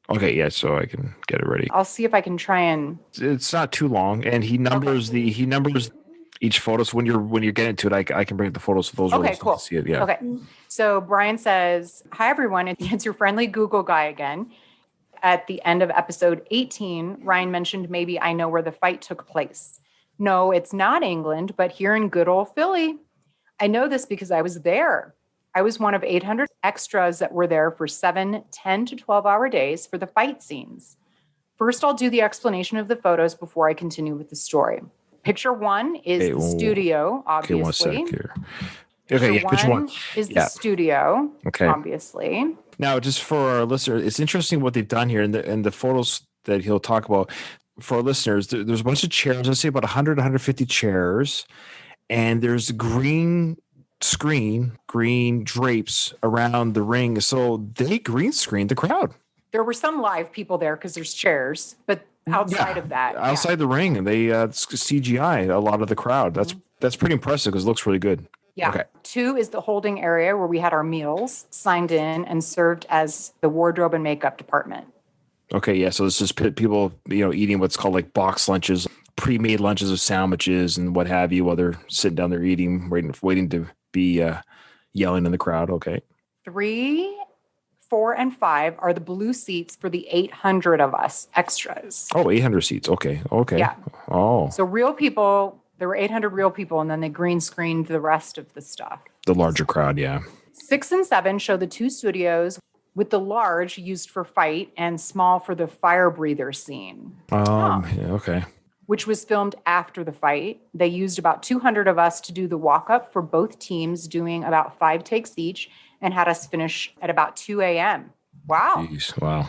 Okay, yeah, so I can get it ready. I'll see if I can try and. It's not too long, and he numbers each photo. So when you're getting to it, I can bring up the photos of those. Okay, cool. To see it. Yeah. Okay. So Brian says, "Hi everyone, it's your friendly Google guy again." At the end of episode 18, Ryan mentioned maybe I know where the fight took place. No, it's not England, but here in good old Philly. I know this because I was there. I was one of 800 extras that were there for 7, 10 to 12-hour days for the fight scenes. First, I'll do the explanation of the photos before I continue with the story. Picture 1 is the studio, obviously. Okay, 1 sec here. Okay, yeah, picture 1 is the studio, okay. Obviously. Now, just for our listeners, it's interesting what they've done here in the photos that he'll talk about. For our listeners, there's a bunch of chairs. Let's say about 100, 150 chairs, and there's green drapes around the ring. So they green screened the crowd. There were some live people there because there's chairs, but outside of that, outside the ring, they CGI a lot of the crowd. That's pretty impressive because it looks really good. Yeah. Okay. 2 is the holding area where we had our meals signed in and served as the wardrobe and makeup department. Okay, yeah. So this is people, eating what's called like box lunches, pre-made lunches of sandwiches and what have you, while they're sitting down there eating, waiting to be yelling in the crowd. Okay. 3, 4, and 5 are the blue seats for the 800 of us extras. Oh, 800 seats. Okay. Yeah. Oh. So real people, there were 800 real people, and then they green screened the rest of the stuff. The larger crowd, yeah. 6 and 7 show the 2 studios with the large used for fight and small for the fire breather scene. Yeah, okay. Which was filmed after the fight. They used about 200 of us to do the walk-up for both teams, doing about 5 takes each, and had us finish at about 2 a.m. Wow. Jeez, wow.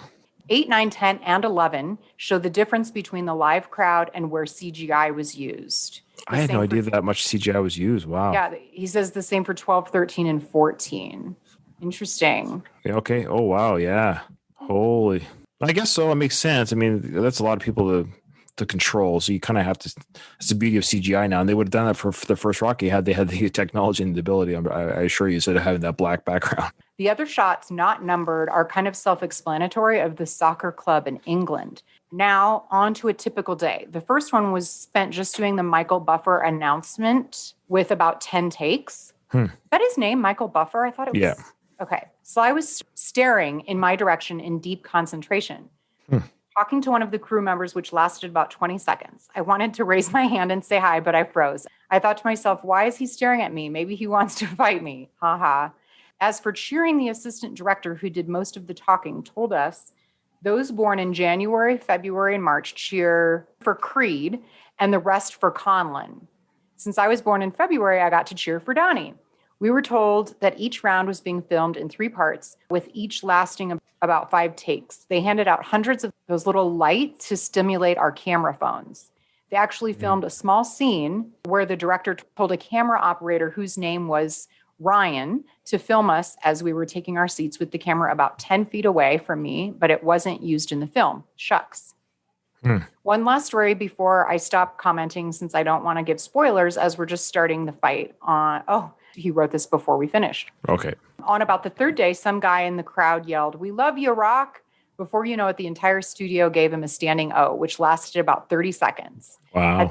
8, 9, 10, and 11 show the difference between the live crowd and where CGI was used. I had no idea that much CGI was used. Wow. Yeah, he says the same for 12, 13, and 14. Interesting. Yeah, okay. Oh, wow. Yeah. Holy. I guess so. It makes sense. I mean, that's a lot of people to control. So you kind of have to, it's the beauty of CGI now. And they would have done that for the first Rocky had they had the technology and the ability. I assure you, instead of having that black background. The other shots not numbered are kind of self-explanatory of the soccer club in England. Now on to a typical day. The first one was spent just doing the Michael Buffer announcement with about 10 takes. Is that his name, Michael Buffer? I thought it was. Yeah. Okay. So I was staring in my direction in deep concentration. Talking to one of the crew members, which lasted about 20 seconds. I wanted to raise my hand and say hi, but I froze. I thought to myself, why is he staring at me? Maybe he wants to fight me. Ha ha. As for cheering, the assistant director who did most of the talking told us those born in January, February, and March cheer for Creed and the rest for Conlon. Since I was born in February, I got to cheer for Donnie. We were told that each round was being filmed in 3 parts, with each lasting about 5 takes. They handed out hundreds of those little lights to stimulate our camera phones. They actually filmed a small scene where the director told a camera operator whose name was Ryan to film us as we were taking our seats with the camera about 10 feet away from me, but it wasn't used in the film. Shucks. One last story before I stop commenting, since I don't want to give spoilers as we're just starting the fight on. He wrote this before we finished. Okay. On about the 3rd day, some guy in the crowd yelled, "We love you, Rock." Before you know it, the entire studio gave him a standing O, which lasted about 30 seconds. Wow. At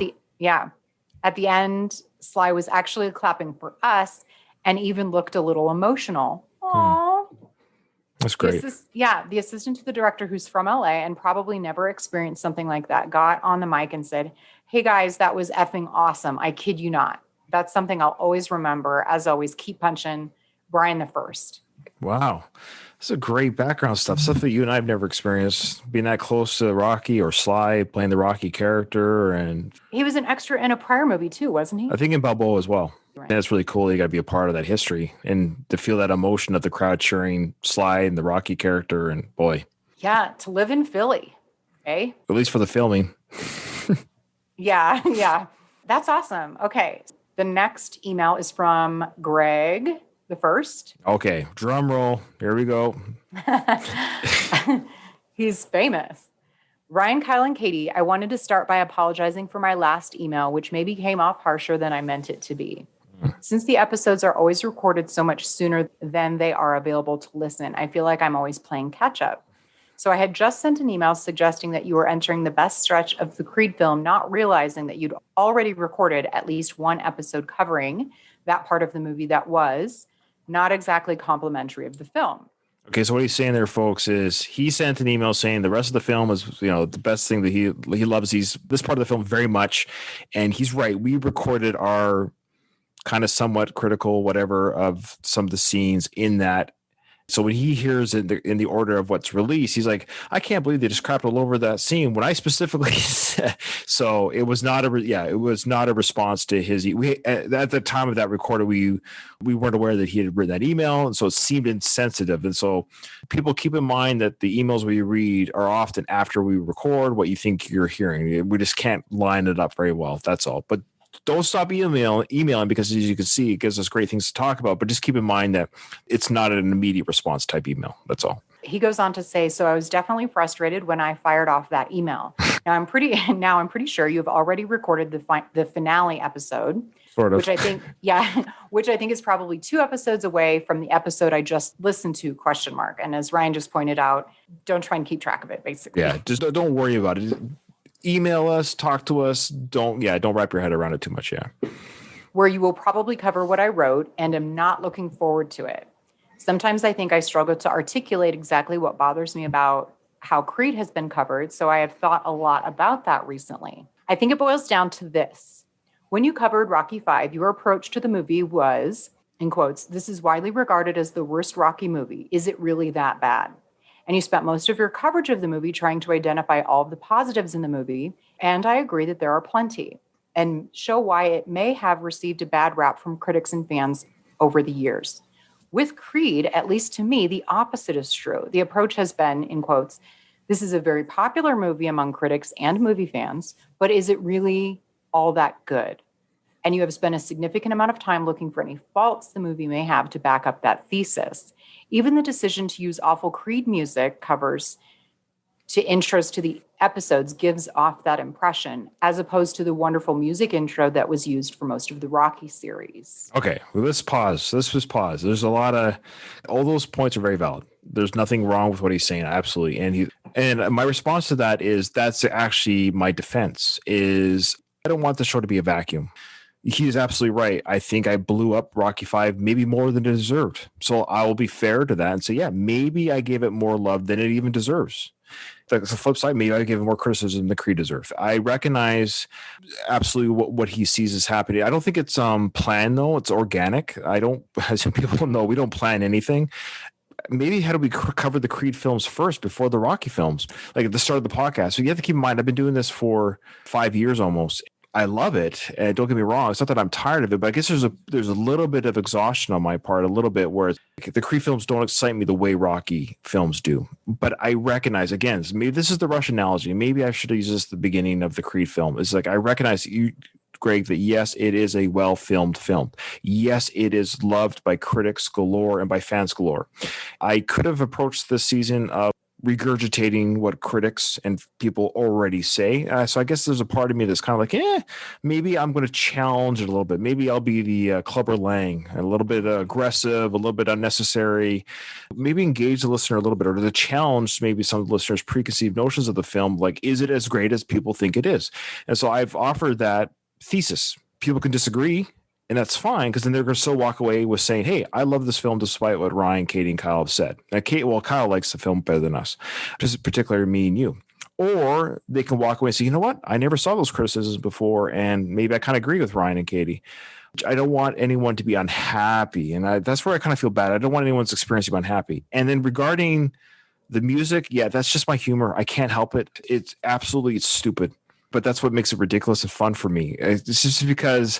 the end, Sly was actually clapping for us and even looked a little emotional. Aww. That's great. The assistant to the director, who's from LA and probably never experienced something like that, got on the mic and said, "Hey guys, that was effing awesome. I kid you not." That's something I'll always remember. As always, keep punching. Brian the First. Wow. This is a great background stuff that you and I have never experienced, being that close to Rocky or Sly, playing the Rocky character. And he was an extra in a prior movie too, wasn't he? I think in Balboa as well. And it's really cool. You got to be a part of that history and to feel that emotion of the crowd cheering Sly and the Rocky character. And boy, Yeah, to live in Philly. Okay. at least for the filming. Yeah, yeah. That's awesome. Okay. The next email is from Greg the first. Okay, drum roll. Here we go. He's famous. Ryan, Kyle, and Katie, I wanted to start by apologizing for my last email, which maybe came off harsher than I meant it to be. Since the episodes are always recorded so much sooner than they are available to listen, I feel like I'm always playing catch up. So I had just sent an email suggesting that you were entering the best stretch of the Creed film, not realizing that you'd already recorded at least one episode covering that part of the movie that was not exactly complimentary of the film. Okay, so what he's saying there, folks, is he sent an email saying the rest of the film is, the best thing that he loves. This part of the film very much, and he's right. We recorded our kind of somewhat critical whatever of some of the scenes in that. So when he hears in the order of what's released, he's like, I can't believe they just crapped all over that scene when I specifically said. So it was not it was not a response to his. We at the time of that recording, we weren't aware that he had written that email, and so it seemed insensitive. And so people keep in mind that the emails we read are often after we record what you think you're hearing. We just can't line it up very well. That's all. But don't stop emailing because, as you can see, it gives us great things to talk about. But just keep in mind that it's not an immediate response type email. That's all. He goes on to say, so I was definitely frustrated when I fired off that email. Now I'm pretty sure you've already recorded the finale episode, sort of, which I think is probably 2 episodes away from the episode I just listened to ? And as Ryan just pointed out, don't try and keep track of it. Basically, yeah, just don't worry about it. Email us, talk to us. Don't wrap your head around it too much. Yeah. Where you will probably cover what I wrote and am not looking forward to it. Sometimes I think I struggle to articulate exactly what bothers me about how Creed has been covered. So I have thought a lot about that recently. I think it boils down to this. When you covered Rocky V, your approach to the movie was, in quotes, this is widely regarded as the worst Rocky movie. Is it really that bad? And you spent most of your coverage of the movie trying to identify all of the positives in the movie. And I agree that there are plenty, and show why it may have received a bad rap from critics and fans over the years. With Creed, at least to me, the opposite is true. The approach has been, in quotes, this is a very popular movie among critics and movie fans, but is it really all that good? And you have spent a significant amount of time looking for any faults the movie may have to back up that thesis. Even the decision to use awful Creed music covers to intros to the episodes gives off that impression, as opposed to the wonderful music intro that was used for most of the Rocky series. Okay, well, let's pause. Let's just pause. There's a lot of, all those points are very valid. There's nothing wrong with what he's saying, absolutely. And my response to that is that's actually my defense. Is I don't want the show to be a vacuum. He's absolutely right. I think I blew up Rocky V maybe more than it deserved. So I will be fair to that and say, yeah, maybe I gave it more love than it even deserves. That's the flip side. Maybe I gave it more criticism than Creed deserved. I recognize absolutely what he sees is happening. I don't think it's planned though. It's organic. As people know, we don't plan anything. Maybe had we covered the Creed films first before the Rocky films, like at the start of the podcast. So you have to keep in mind, I've been doing this for 5 years almost. I love it. And don't get me wrong. It's not that I'm tired of it, but I guess there's a little bit of exhaustion on my part, a little bit where the Creed films don't excite me the way Rocky films do. But I recognize, again, maybe this is the Rush analogy. Maybe I should have used this at the beginning of the Creed film. It's like, I recognize you, Greg, that yes, it is a well-filmed film. Yes, it is loved by critics galore and by fans galore. I could have approached this season of regurgitating what critics and people already say. So I guess there's a part of me that's kind of like, maybe I'm going to challenge it a little bit. Maybe I'll be the Clubber Lang, a little bit aggressive, a little bit unnecessary, maybe engage the listener a little bit, or to challenge maybe some of the listeners' preconceived notions of the film. Like, is it as great as people think it is? And so I've offered that thesis. People can disagree, and that's fine, because then they're going to still walk away with saying, hey, I love this film despite what Ryan, Katie, and Kyle have said. Now, Kyle likes the film better than us, just particularly me and you. Or they can walk away and say, you know what? I never saw those criticisms before, and maybe I kind of agree with Ryan and Katie. I don't want anyone to be unhappy, and that's where I kind of feel bad. I don't want anyone's experience to be unhappy. And then regarding the music, yeah, that's just my humor. I can't help it. It's absolutely stupid, but that's what makes it ridiculous and fun for me. It's just because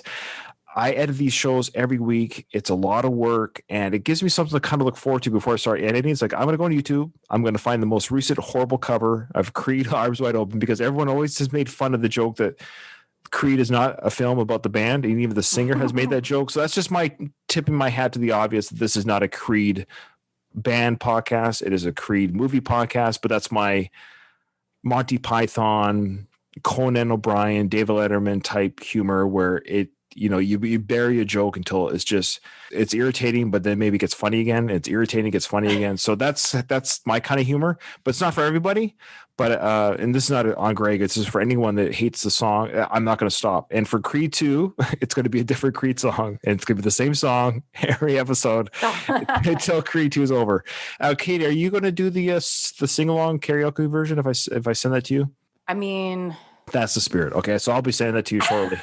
I edit these shows every week. It's a lot of work, and it gives me something to kind of look forward to before I start editing. It's like, I'm going to go on YouTube. I'm going to find the most recent horrible cover of Creed Arms Wide Open, because everyone always has made fun of the joke that Creed is not a film about the band, and even the singer has made that joke. So that's just my tipping my hat to the obvious that this is not a Creed band podcast. It is a Creed movie podcast, but that's my Monty Python, Conan O'Brien, David Letterman type humor, where you bury a joke until it's irritating, but then maybe it gets funny again. It's irritating, it gets funny again. So that's my kind of humor, but it's not for everybody. But and this is not on Greg. It's just for anyone that hates the song. I'm not going to stop. And for Creed 2, it's going to be a different Creed song, and it's going to be the same song every episode until Creed 2 is over. Katie, are you going to do the sing along karaoke version if I send that to you? I mean, that's the spirit. Okay, so I'll be sending that to you shortly.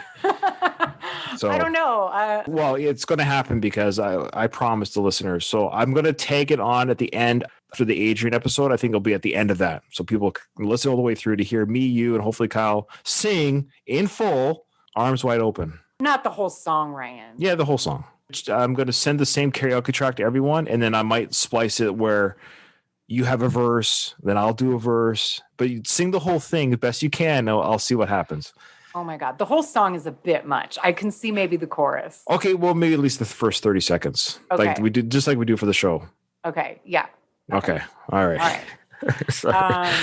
So, I don't know. Well, it's going to happen because I promised the listeners. So I'm going to tag it on at the end after the Adrian episode. I think it'll be at the end of that. So people can listen all the way through to hear me, you, and hopefully Kyle sing in full, Arms Wide Open. Not the whole song, Ryan. Yeah, the whole song. I'm going to send the same karaoke track to everyone, and then I might splice it where you have a verse, then I'll do a verse. But you sing the whole thing the best you can. I'll see what happens. Oh my God. The whole song is a bit much. I can see maybe the chorus. Okay, well, maybe at least the first 30 seconds. Okay. Like we did, just like we do for the show. Okay. Yeah. Okay. All right. All right.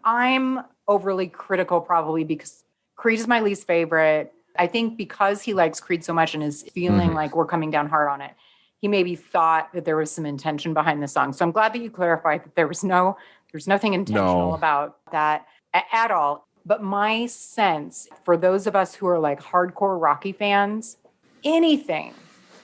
I'm overly critical probably because Creed is my least favorite. I think because he likes Creed so much and is feeling like we're coming down hard on it, he maybe thought that there was some intention behind the song. So I'm glad that you clarified that there's nothing intentional about that at all. But my sense for those of us who are like hardcore Rocky fans, anything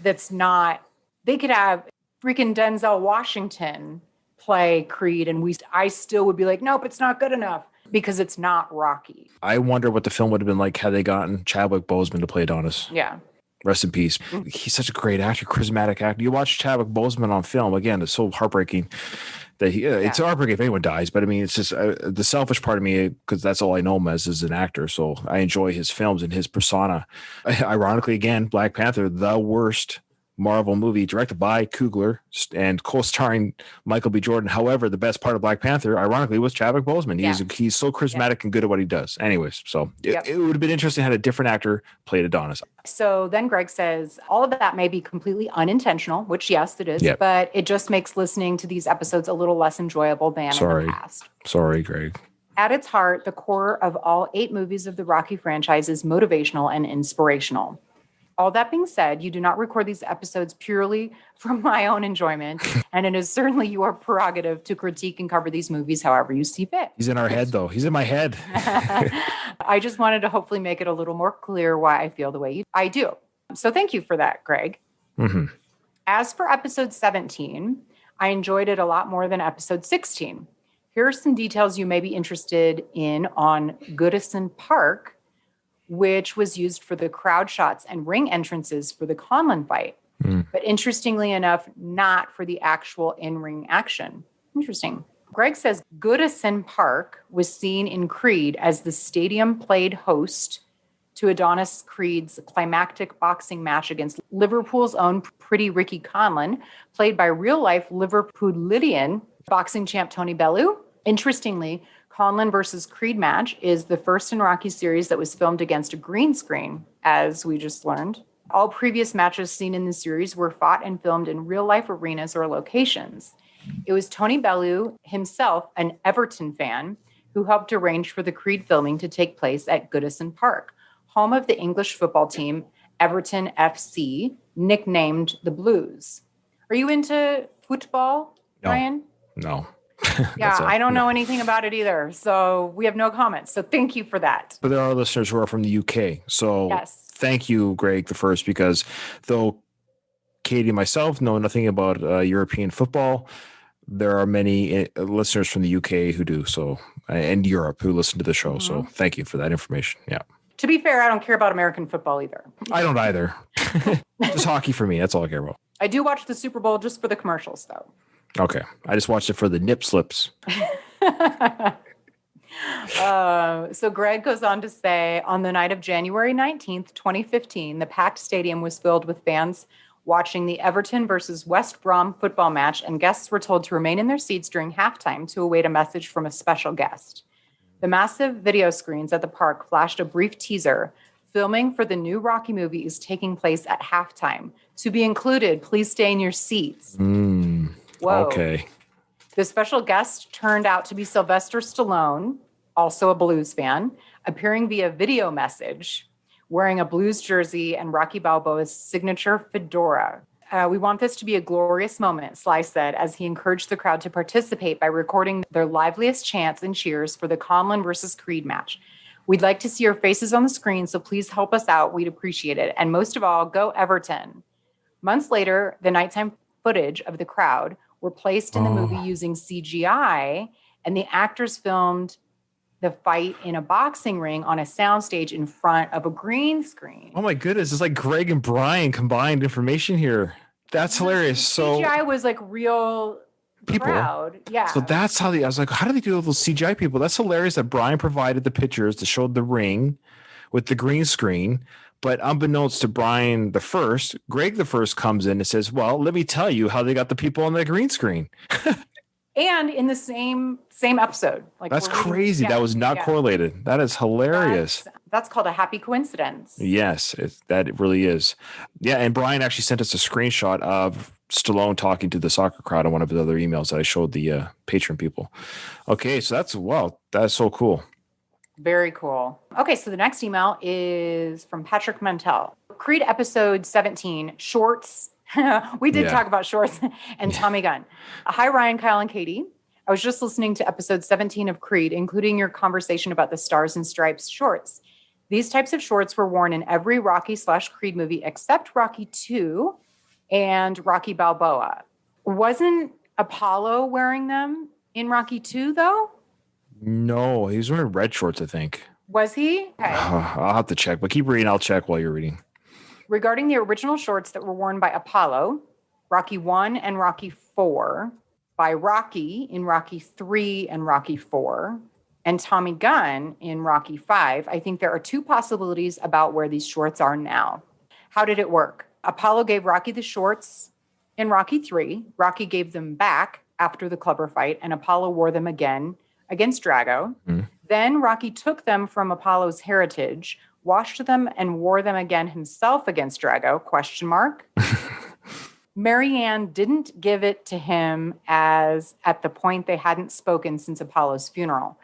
that's not, they could have freaking Denzel Washington play Creed and I still would be like, nope, it's not good enough because it's not Rocky. I wonder what the film would have been like had they gotten Chadwick Boseman to play Adonis. Yeah. Rest in peace. He's such a great actor, charismatic actor. You watch Chadwick Boseman on film, again, it's so heartbreaking. It's heartbreaking if anyone dies, but I mean, it's just the selfish part of me, because that's all I know him as an actor. So I enjoy his films and his persona. Ironically, again, Black Panther, the worst Marvel movie, directed by Coogler and co-starring Michael B. Jordan. However, the best part of Black Panther, ironically, was Chadwick Boseman. He's so charismatic and good at what he does. Anyways, so it would have been interesting had a different actor played Adonis. So then Greg says, all of that may be completely unintentional, which yes, it is, but it just makes listening to these episodes a little less enjoyable than in the past. Sorry, Greg. At its heart, the core of all 8 movies of the Rocky franchise is motivational and inspirational. All that being said, you do not record these episodes purely from my own enjoyment, and it is certainly your prerogative to critique and cover these movies however you see fit. He's in our head, though. He's in my head. I just wanted to hopefully make it a little more clear why I feel the way I do. So thank you for that, Greg. Mm-hmm. As for episode 17, I enjoyed it a lot more than episode 16. Here are some details you may be interested in on Goodison Park, which was used for the crowd shots and ring entrances for the Conlon fight. But interestingly enough, not for the actual in-ring action. Interesting. Greg says Goodison Park was seen in Creed as the stadium played host to Adonis Creed's climactic boxing match against Liverpool's own Pretty Ricky Conlon, played by real-life Liverpoolian boxing champ Tony Bellew. Interestingly, Conlon versus Creed match is the first in Rocky series that was filmed against a green screen, as we just learned. All previous matches seen in the series were fought and filmed in real-life arenas or locations. It was Tony Bellew himself, an Everton fan, who helped arrange for the Creed filming to take place at Goodison Park, home of the English football team Everton FC, nicknamed the Blues. Are you into football, Ryan? No. Yeah, I don't know anything about it either. So we have no comments. So thank you for that. But there are listeners who are from the UK. So Thank you, Greg, the first, because though Katie and myself know nothing about European football, there are many listeners from the UK who do so, and Europe who listen to the show. So thank you for that information. Yeah. To be fair, I don't care about American football either. I don't either. Just hockey for me. That's all I care about. I do watch the Super Bowl just for the commercials, though. Okay. I just watched it for the nip slips. So Greg goes on to say, on the night of January 19th, 2015, the packed stadium was filled with fans watching the Everton versus West Brom football match, and guests were told to remain in their seats during halftime to await a message from a special guest. The massive video screens at the park flashed a brief teaser. Filming for the new Rocky movie is taking place at halftime. To be included, please stay in your seats. Whoa. Okay. The special guest turned out to be Sylvester Stallone, also a Blues fan, appearing via video message, wearing a Blues jersey and Rocky Balboa's signature fedora. We want this to be a glorious moment, Sly said, as he encouraged the crowd to participate by recording their liveliest chants and cheers for the Conlon versus Creed match. We'd like to see your faces on the screen, so please help us out. We'd appreciate it. And most of all, go Everton. Months later, the nighttime footage of the crowd were placed in the movie using CGI, and the actors filmed the fight in a boxing ring on a soundstage in front of a green screen. Oh my goodness. It's like Greg and Brian combined information here. That's hilarious. So CGI was like real people. crowd. Yeah. So that's how I was like, how do they do all those CGI people? That's hilarious that Brian provided the pictures that showed the ring with the green screen. But unbeknownst to Brian the first, Greg the first comes in and says, well, let me tell you how they got the people on the green screen. And in the same episode. Like that's crazy. That was not correlated. That is hilarious. That's called a happy coincidence. Yes, that really is. Yeah, and Brian actually sent us a screenshot of Stallone talking to the soccer crowd on one of his other emails that I showed the patron people. Okay, so that's so cool. Very cool. Okay, so the next email is from Patrick Mantel. Creed episode 17, shorts. We did talk about shorts and Tommy Gunn. Hi, Ryan, Kyle, and Katie. I was just listening to episode 17 of Creed, including your conversation about the Stars and Stripes shorts. These types of shorts were worn in every Rocky/Creed movie except Rocky 2 and Rocky Balboa. Wasn't Apollo wearing them in Rocky 2, though? No, he was wearing red shorts, I think. Was he? Okay. I'll have to check, but keep reading. I'll check while you're reading. Regarding the original shorts that were worn by Apollo, Rocky 1 and Rocky 4, by Rocky in Rocky 3 and Rocky 4, and Tommy Gunn in Rocky 5, I think there are two possibilities about where these shorts are now. How did it work? Apollo gave Rocky the shorts in Rocky 3. Rocky gave them back after the clubber fight, and Apollo wore them again against Drago. Then Rocky took them from Apollo's heritage, washed them, and wore them again himself against Drago, ? Marianne didn't give it to him as at the point they hadn't spoken since Apollo's funeral.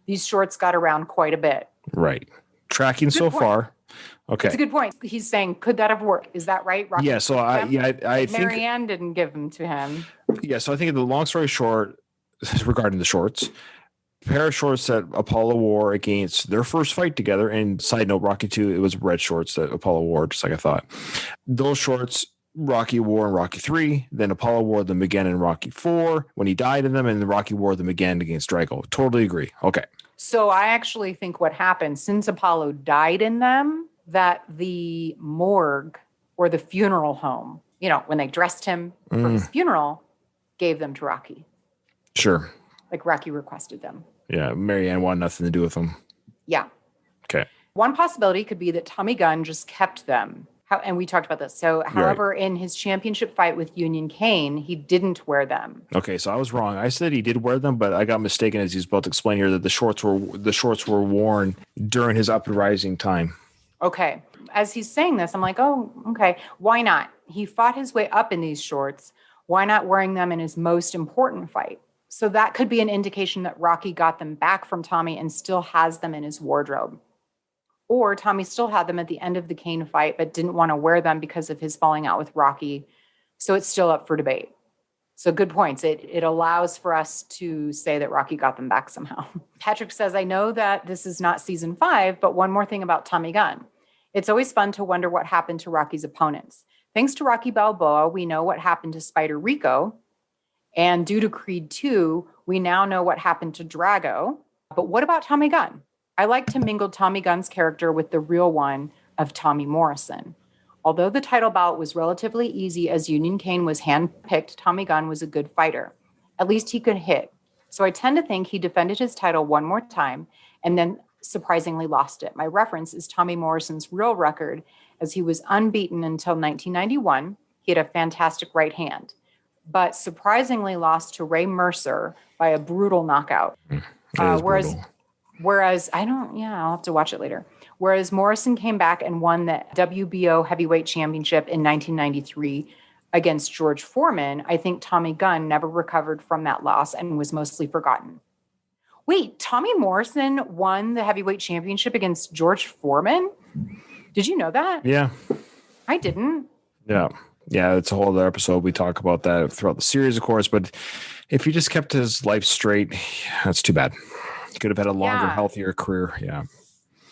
These shorts got around quite a bit. Right. Tracking so far. Okay. It's a good point. He's saying, could that have worked? Is that right? Rocky yeah. So I think Marianne didn't give them to him. Yeah. So I think the long story short, regarding the shorts, pair of shorts that Apollo wore against their first fight together. And side note, Rocky 2, it was red shorts that Apollo wore, just like I thought. Those shorts Rocky wore in Rocky 3, then Apollo wore them again in Rocky 4 when he died in them, and then Rocky wore them again against Drago. Totally agree. Okay. So I actually think what happened, since Apollo died in them, that the morgue or the funeral home, when they dressed him for his funeral, gave them to Rocky. Sure. Like Rocky requested them. Yeah, Marianne wanted nothing to do with them. Yeah. Okay. One possibility could be that Tommy Gunn just kept them. And we talked about this. So, however, in his championship fight with Union Kane, he didn't wear them. Okay, so I was wrong. I said he did wear them, but I got mistaken as he's about to explain here that the shorts were worn during his uprising time. Okay. As he's saying this, I'm like, oh, okay. Why not? He fought his way up in these shorts. Why not wearing them in his most important fight? So that could be an indication that Rocky got them back from Tommy and still has them in his wardrobe. Or Tommy still had them at the end of the Kane fight, but didn't want to wear them because of his falling out with Rocky. So it's still up for debate. So good points. It allows for us to say that Rocky got them back somehow. Patrick says, I know that this is not season 5, but one more thing about Tommy Gunn. It's always fun to wonder what happened to Rocky's opponents. Thanks to Rocky Balboa, we know what happened to Spider Rico. And due to Creed 2, we now know what happened to Drago. But what about Tommy Gunn? I like to mingle Tommy Gunn's character with the real one of Tommy Morrison. Although the title bout was relatively easy as Union Kane was handpicked, Tommy Gunn was a good fighter. At least he could hit. So I tend to think he defended his title one more time and then surprisingly lost it. My reference is Tommy Morrison's real record, as he was unbeaten until 1991. He had a fantastic right hand, but surprisingly lost to Ray Mercer by a brutal knockout. Whereas I'll have to watch it later. Whereas Morrison came back and won the WBO heavyweight championship in 1993 against George Foreman, I think Tommy Gunn never recovered from that loss and was mostly forgotten. Wait, Tommy Morrison won the heavyweight championship against George Foreman? Did you know that? Yeah. I didn't. Yeah. Yeah, it's a whole other episode. We talk about that throughout the series, of course. But if he just kept his life straight, that's too bad. He could have had a longer, healthier career. Yeah.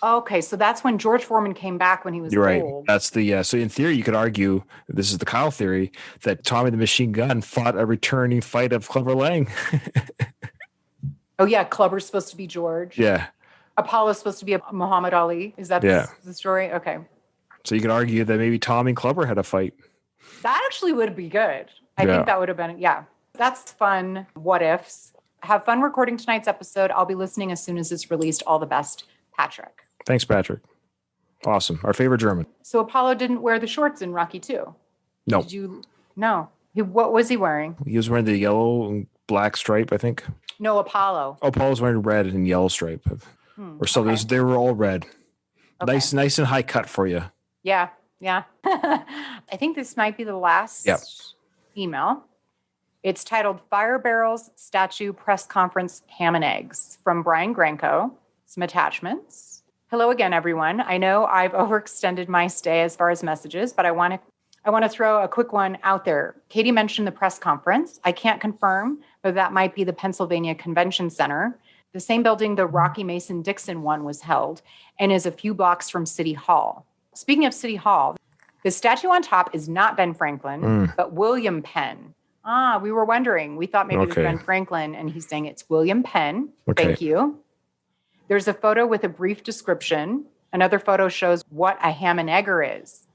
Okay, so that's when George Foreman came back when he was You're right. old. That's the so in theory, you could argue, this is the Kyle theory, that Tommy the Machine Gun fought a returning fight of Clubber Lang. Oh, yeah, Clubber's supposed to be George. Yeah. Apollo's supposed to be a Muhammad Ali. Is that the story? Okay. So you could argue that maybe Tommy and Clubber had a fight. That actually would be good. I think that would have been, that's fun. What ifs. Have fun recording tonight's episode. I'll be listening as soon as it's released. All the best, Patrick. Thanks, Patrick. Awesome. Our favorite German. So Apollo didn't wear the shorts in Rocky 2? No. Did you? No. What was he wearing? He was wearing the yellow and black stripe, I think. No, Apollo. Oh, Apollo's wearing red and yellow stripe. Or so they were all red. Okay. Nice and high cut for you. Yeah. I think this might be the last email. It's titled Fire Barrels Statue Press Conference Ham and Eggs from Brian Granco. Some attachments. Hello again, everyone. I know I've overextended my stay as far as messages, but I want to throw a quick one out there. Katie mentioned the press conference. I can't confirm, but that might be the Pennsylvania Convention Center, the same building the Rocky Mason Dixon one was held, and is a few blocks from City Hall. Speaking of City Hall, the statue on top is not Ben Franklin, but William Penn. We were wondering. We thought maybe it was Ben Franklin, and he's saying it's William Penn. Okay. Thank you. There's a photo with a brief description. Another photo shows what a ham and egger is.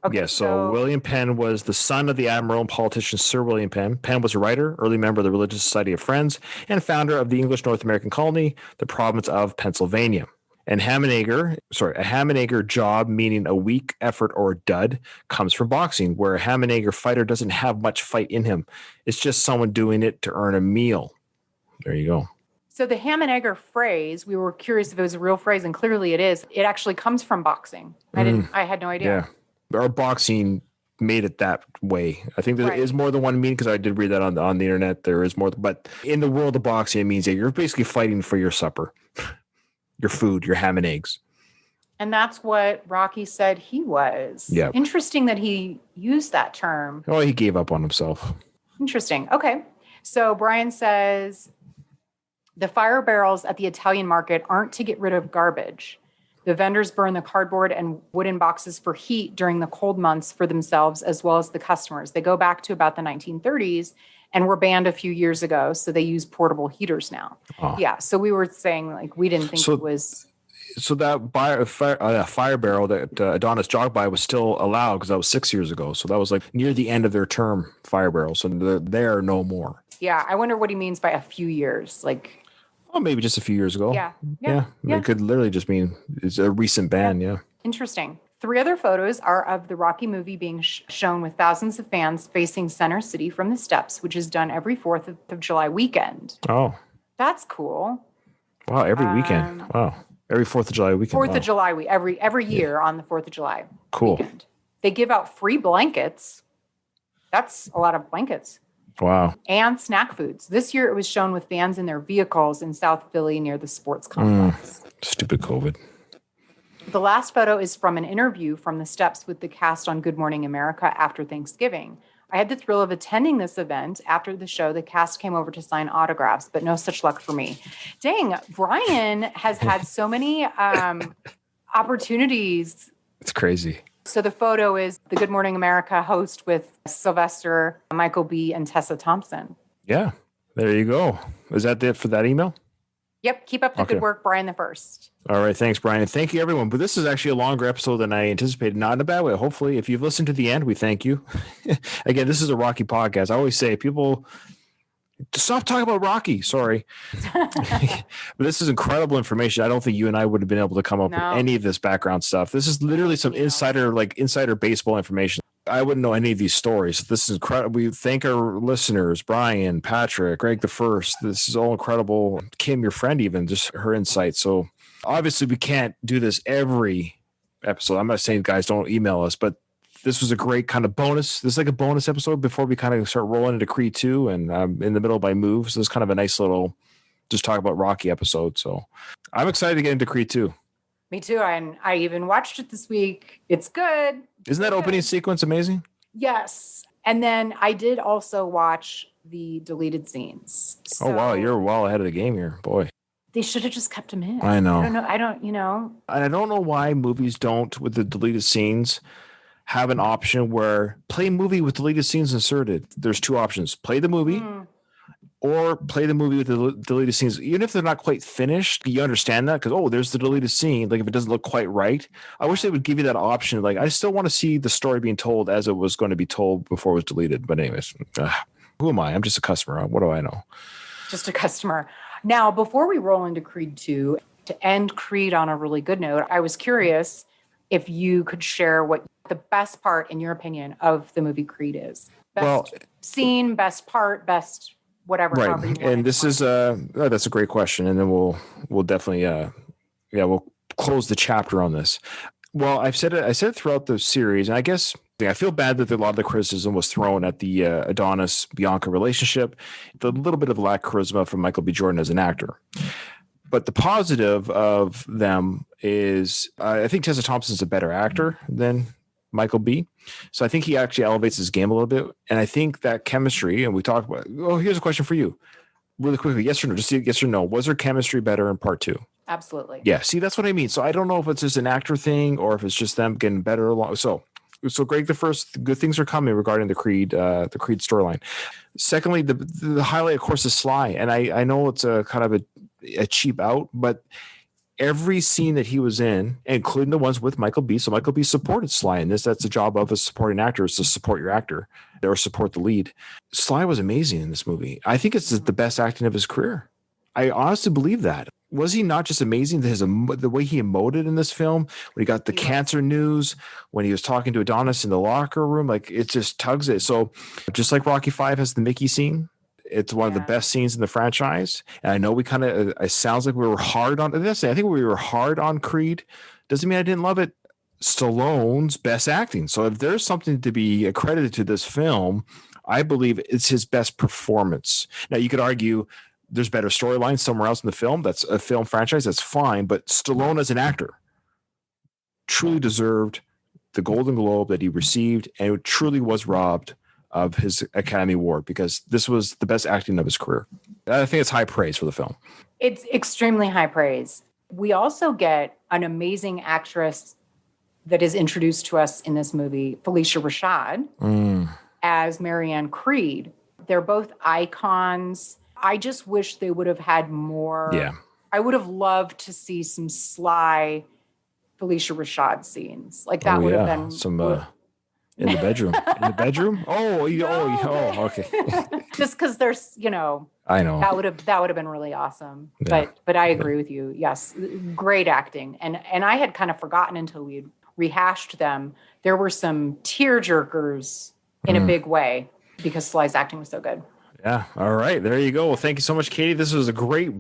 Okay, yes, so William Penn was the son of the admiral and politician Sir William Penn. Penn was a writer, early member of the Religious Society of Friends, and founder of the English North American colony, the province of Pennsylvania. And a ham and egger job, meaning a weak effort or dud, comes from boxing, where a ham and egger fighter doesn't have much fight in him. It's just someone doing it to earn a meal. There you go. So the ham and egger phrase, we were curious if it was a real phrase, and clearly it is. It actually comes from boxing. I had no idea. Yeah. Our boxing made it that way. I think there is more than one meaning, because I did read that on the internet. There is more, but in the world of boxing, it means that you're basically fighting for your supper. Your food, your ham and eggs. And that's what Rocky said he was. Yeah. Interesting that he used that term. Oh, he gave up on himself. Interesting. Okay. So Brian says, the fire barrels at the Italian market aren't to get rid of garbage. The vendors burn the cardboard and wooden boxes for heat during the cold months for themselves as well as the customers. They go back to about the 1930s. And were banned a few years ago, so they use portable heaters now. Oh. Yeah, so we were saying, like, we didn't think it was. So that fire barrel that Adonis jogged by was still allowed, because that was 6 years ago. So that was like near the end of their term, fire barrel. So they're no more. Yeah, I wonder what he means by a few years. Like, oh, maybe just a few years ago. Yeah. It could literally just mean it's a recent ban. Yeah. Interesting. 3 other photos are of the Rocky movie being shown with thousands of fans facing Center City from the steps, which is done every 4th of July weekend. Oh. That's cool. Wow, every weekend. Wow. Every 4th of July weekend. 4th of July, every year on the 4th of July weekend. They give out free blankets. That's a lot of blankets. Wow. And snack foods. This year it was shown with fans in their vehicles in South Philly near the sports complex. Stupid COVID. The last photo is from an interview from the steps with the cast on Good Morning America after Thanksgiving. I had the thrill of attending this event. After the show, the cast came over to sign autographs, but no such luck for me. Dang, Brian has had so many opportunities. It's crazy. So the photo is the Good Morning America host with Sylvester, Michael B., and Tessa Thompson. Yeah, there you go. Is that it for that email? Yep. Keep up the good work, Brian the First. All right. Thanks, Brian. And thank you, everyone. But this is actually a longer episode than I anticipated. Not in a bad way. Hopefully, if you've listened to the end, we thank you. Again, this is a Rocky podcast. I always say people Stop talking about Rocky. Sorry. But this is incredible information. I don't think you and I would have been able to come up with any of this background stuff. This is literally some insider baseball information. I wouldn't know any of these stories. This is incredible. We thank our listeners, Brian, Patrick, Greg the First. This is all incredible. Kim, your friend, even just her insight. So obviously we can't do this every episode. I'm not saying guys don't email us, but this was a great kind of bonus. This is like a bonus episode before we kind of start rolling into Creed 2, and I'm in the middle by moves. So it's kind of a nice little just talk about Rocky episode. So I'm excited to get into Creed 2. Me too. And I even watched it this week. It's good. Isn't that opening sequence amazing? Yes. And then I did also watch the deleted scenes. Oh, wow. You're well ahead of the game here. Boy. They should have just kept them in. I know. I don't know. And I don't know why movies don't, with the deleted scenes, have an option where play movie with deleted scenes inserted. There's two options. Play the movie or play the movie with the deleted scenes. Even if they're not quite finished, you understand that because, there's the deleted scene. Like if it doesn't look quite right, I wish they would give you that option. Like I still want to see the story being told as it was going to be told before it was deleted. But anyways, who am I? I'm just a customer. What do I know? Just a customer. Now, before we roll into Creed 2, to end Creed on a really good note, I was curious if you could share what the best part, in your opinion, of the movie Creed is. Best scene, best part, best whatever. Right. And this is that's a great question. And then we'll definitely we'll close the chapter on this. Well, I said it throughout the series, and I guess I feel bad that a lot of the criticism was thrown at the Adonis-Bianca relationship, the little bit of lack of charisma from Michael B. Jordan as an actor. But the positive of them is I think Tessa Thompson's a better actor than Michael B. So I think he actually elevates his game a little bit. And I think that chemistry, and we talked about, here's a question for you really quickly. Yes or no? Just yes or no. Was their chemistry better in part 2? Absolutely. Yeah. See, that's what I mean. So I don't know if it's just an actor thing or if it's just them getting better along. So Greg the First, good things are coming regarding the Creed storyline. Secondly, the highlight, of course, is Sly. And I know it's a kind of a cheap out, but every scene that he was in, including the ones with Michael B. So Michael B. supported Sly in this. That's the job of a supporting actor, is to support your actor or support the lead. Sly was amazing in this movie. I think it's the best acting of his career. I honestly believe that. Was he not just amazing? The way he emoted in this film, when he got the cancer news, when he was talking to Adonis in the locker room, like it just tugs it. So just like Rocky V has the Mickey scene, it's one of the best scenes in the franchise. And I know we kind of, it sounds like we were hard on this. I think we were hard on Creed. Doesn't mean I didn't love it. Stallone's best acting. So if there's something to be accredited to this film, I believe it's his best performance. Now you could argue there's better storylines somewhere else in the film. That's a film franchise. That's fine. But Stallone as an actor truly deserved the Golden Globe that he received, and it truly was robbed of his Academy Award because this was the best acting of his career. I think it's high praise for the film. It's extremely high praise. We also get an amazing actress that is introduced to us in this movie, Felicia Rashad, as Marianne Creed. They're both icons. I just wish they would have had more. Yeah. I would have loved to see some Sly Felicia Rashad scenes. Like that would have been some in the bedroom. In the bedroom? Okay. Just because there's, I know that would have been really awesome. Yeah. But I agree with you. Yes, great acting. And I had kind of forgotten until we had rehashed them. There were some tear jerkers in a big way because Sly's acting was so good. Yeah. All right. There you go. Well, thank you so much, Katie. This was a great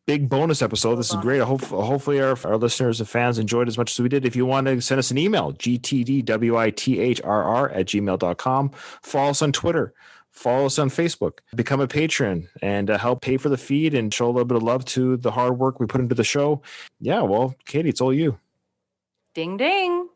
big bonus episode. This is great. Hopefully our listeners and fans enjoyed as much as we did. If you want to send us an email, gtdwithrr@gmail.com. Follow us on Twitter. Follow us on Facebook. Become a patron and help pay for the feed and show a little bit of love to the hard work we put into the show. Yeah. Well, Katie, it's all you. Ding, ding.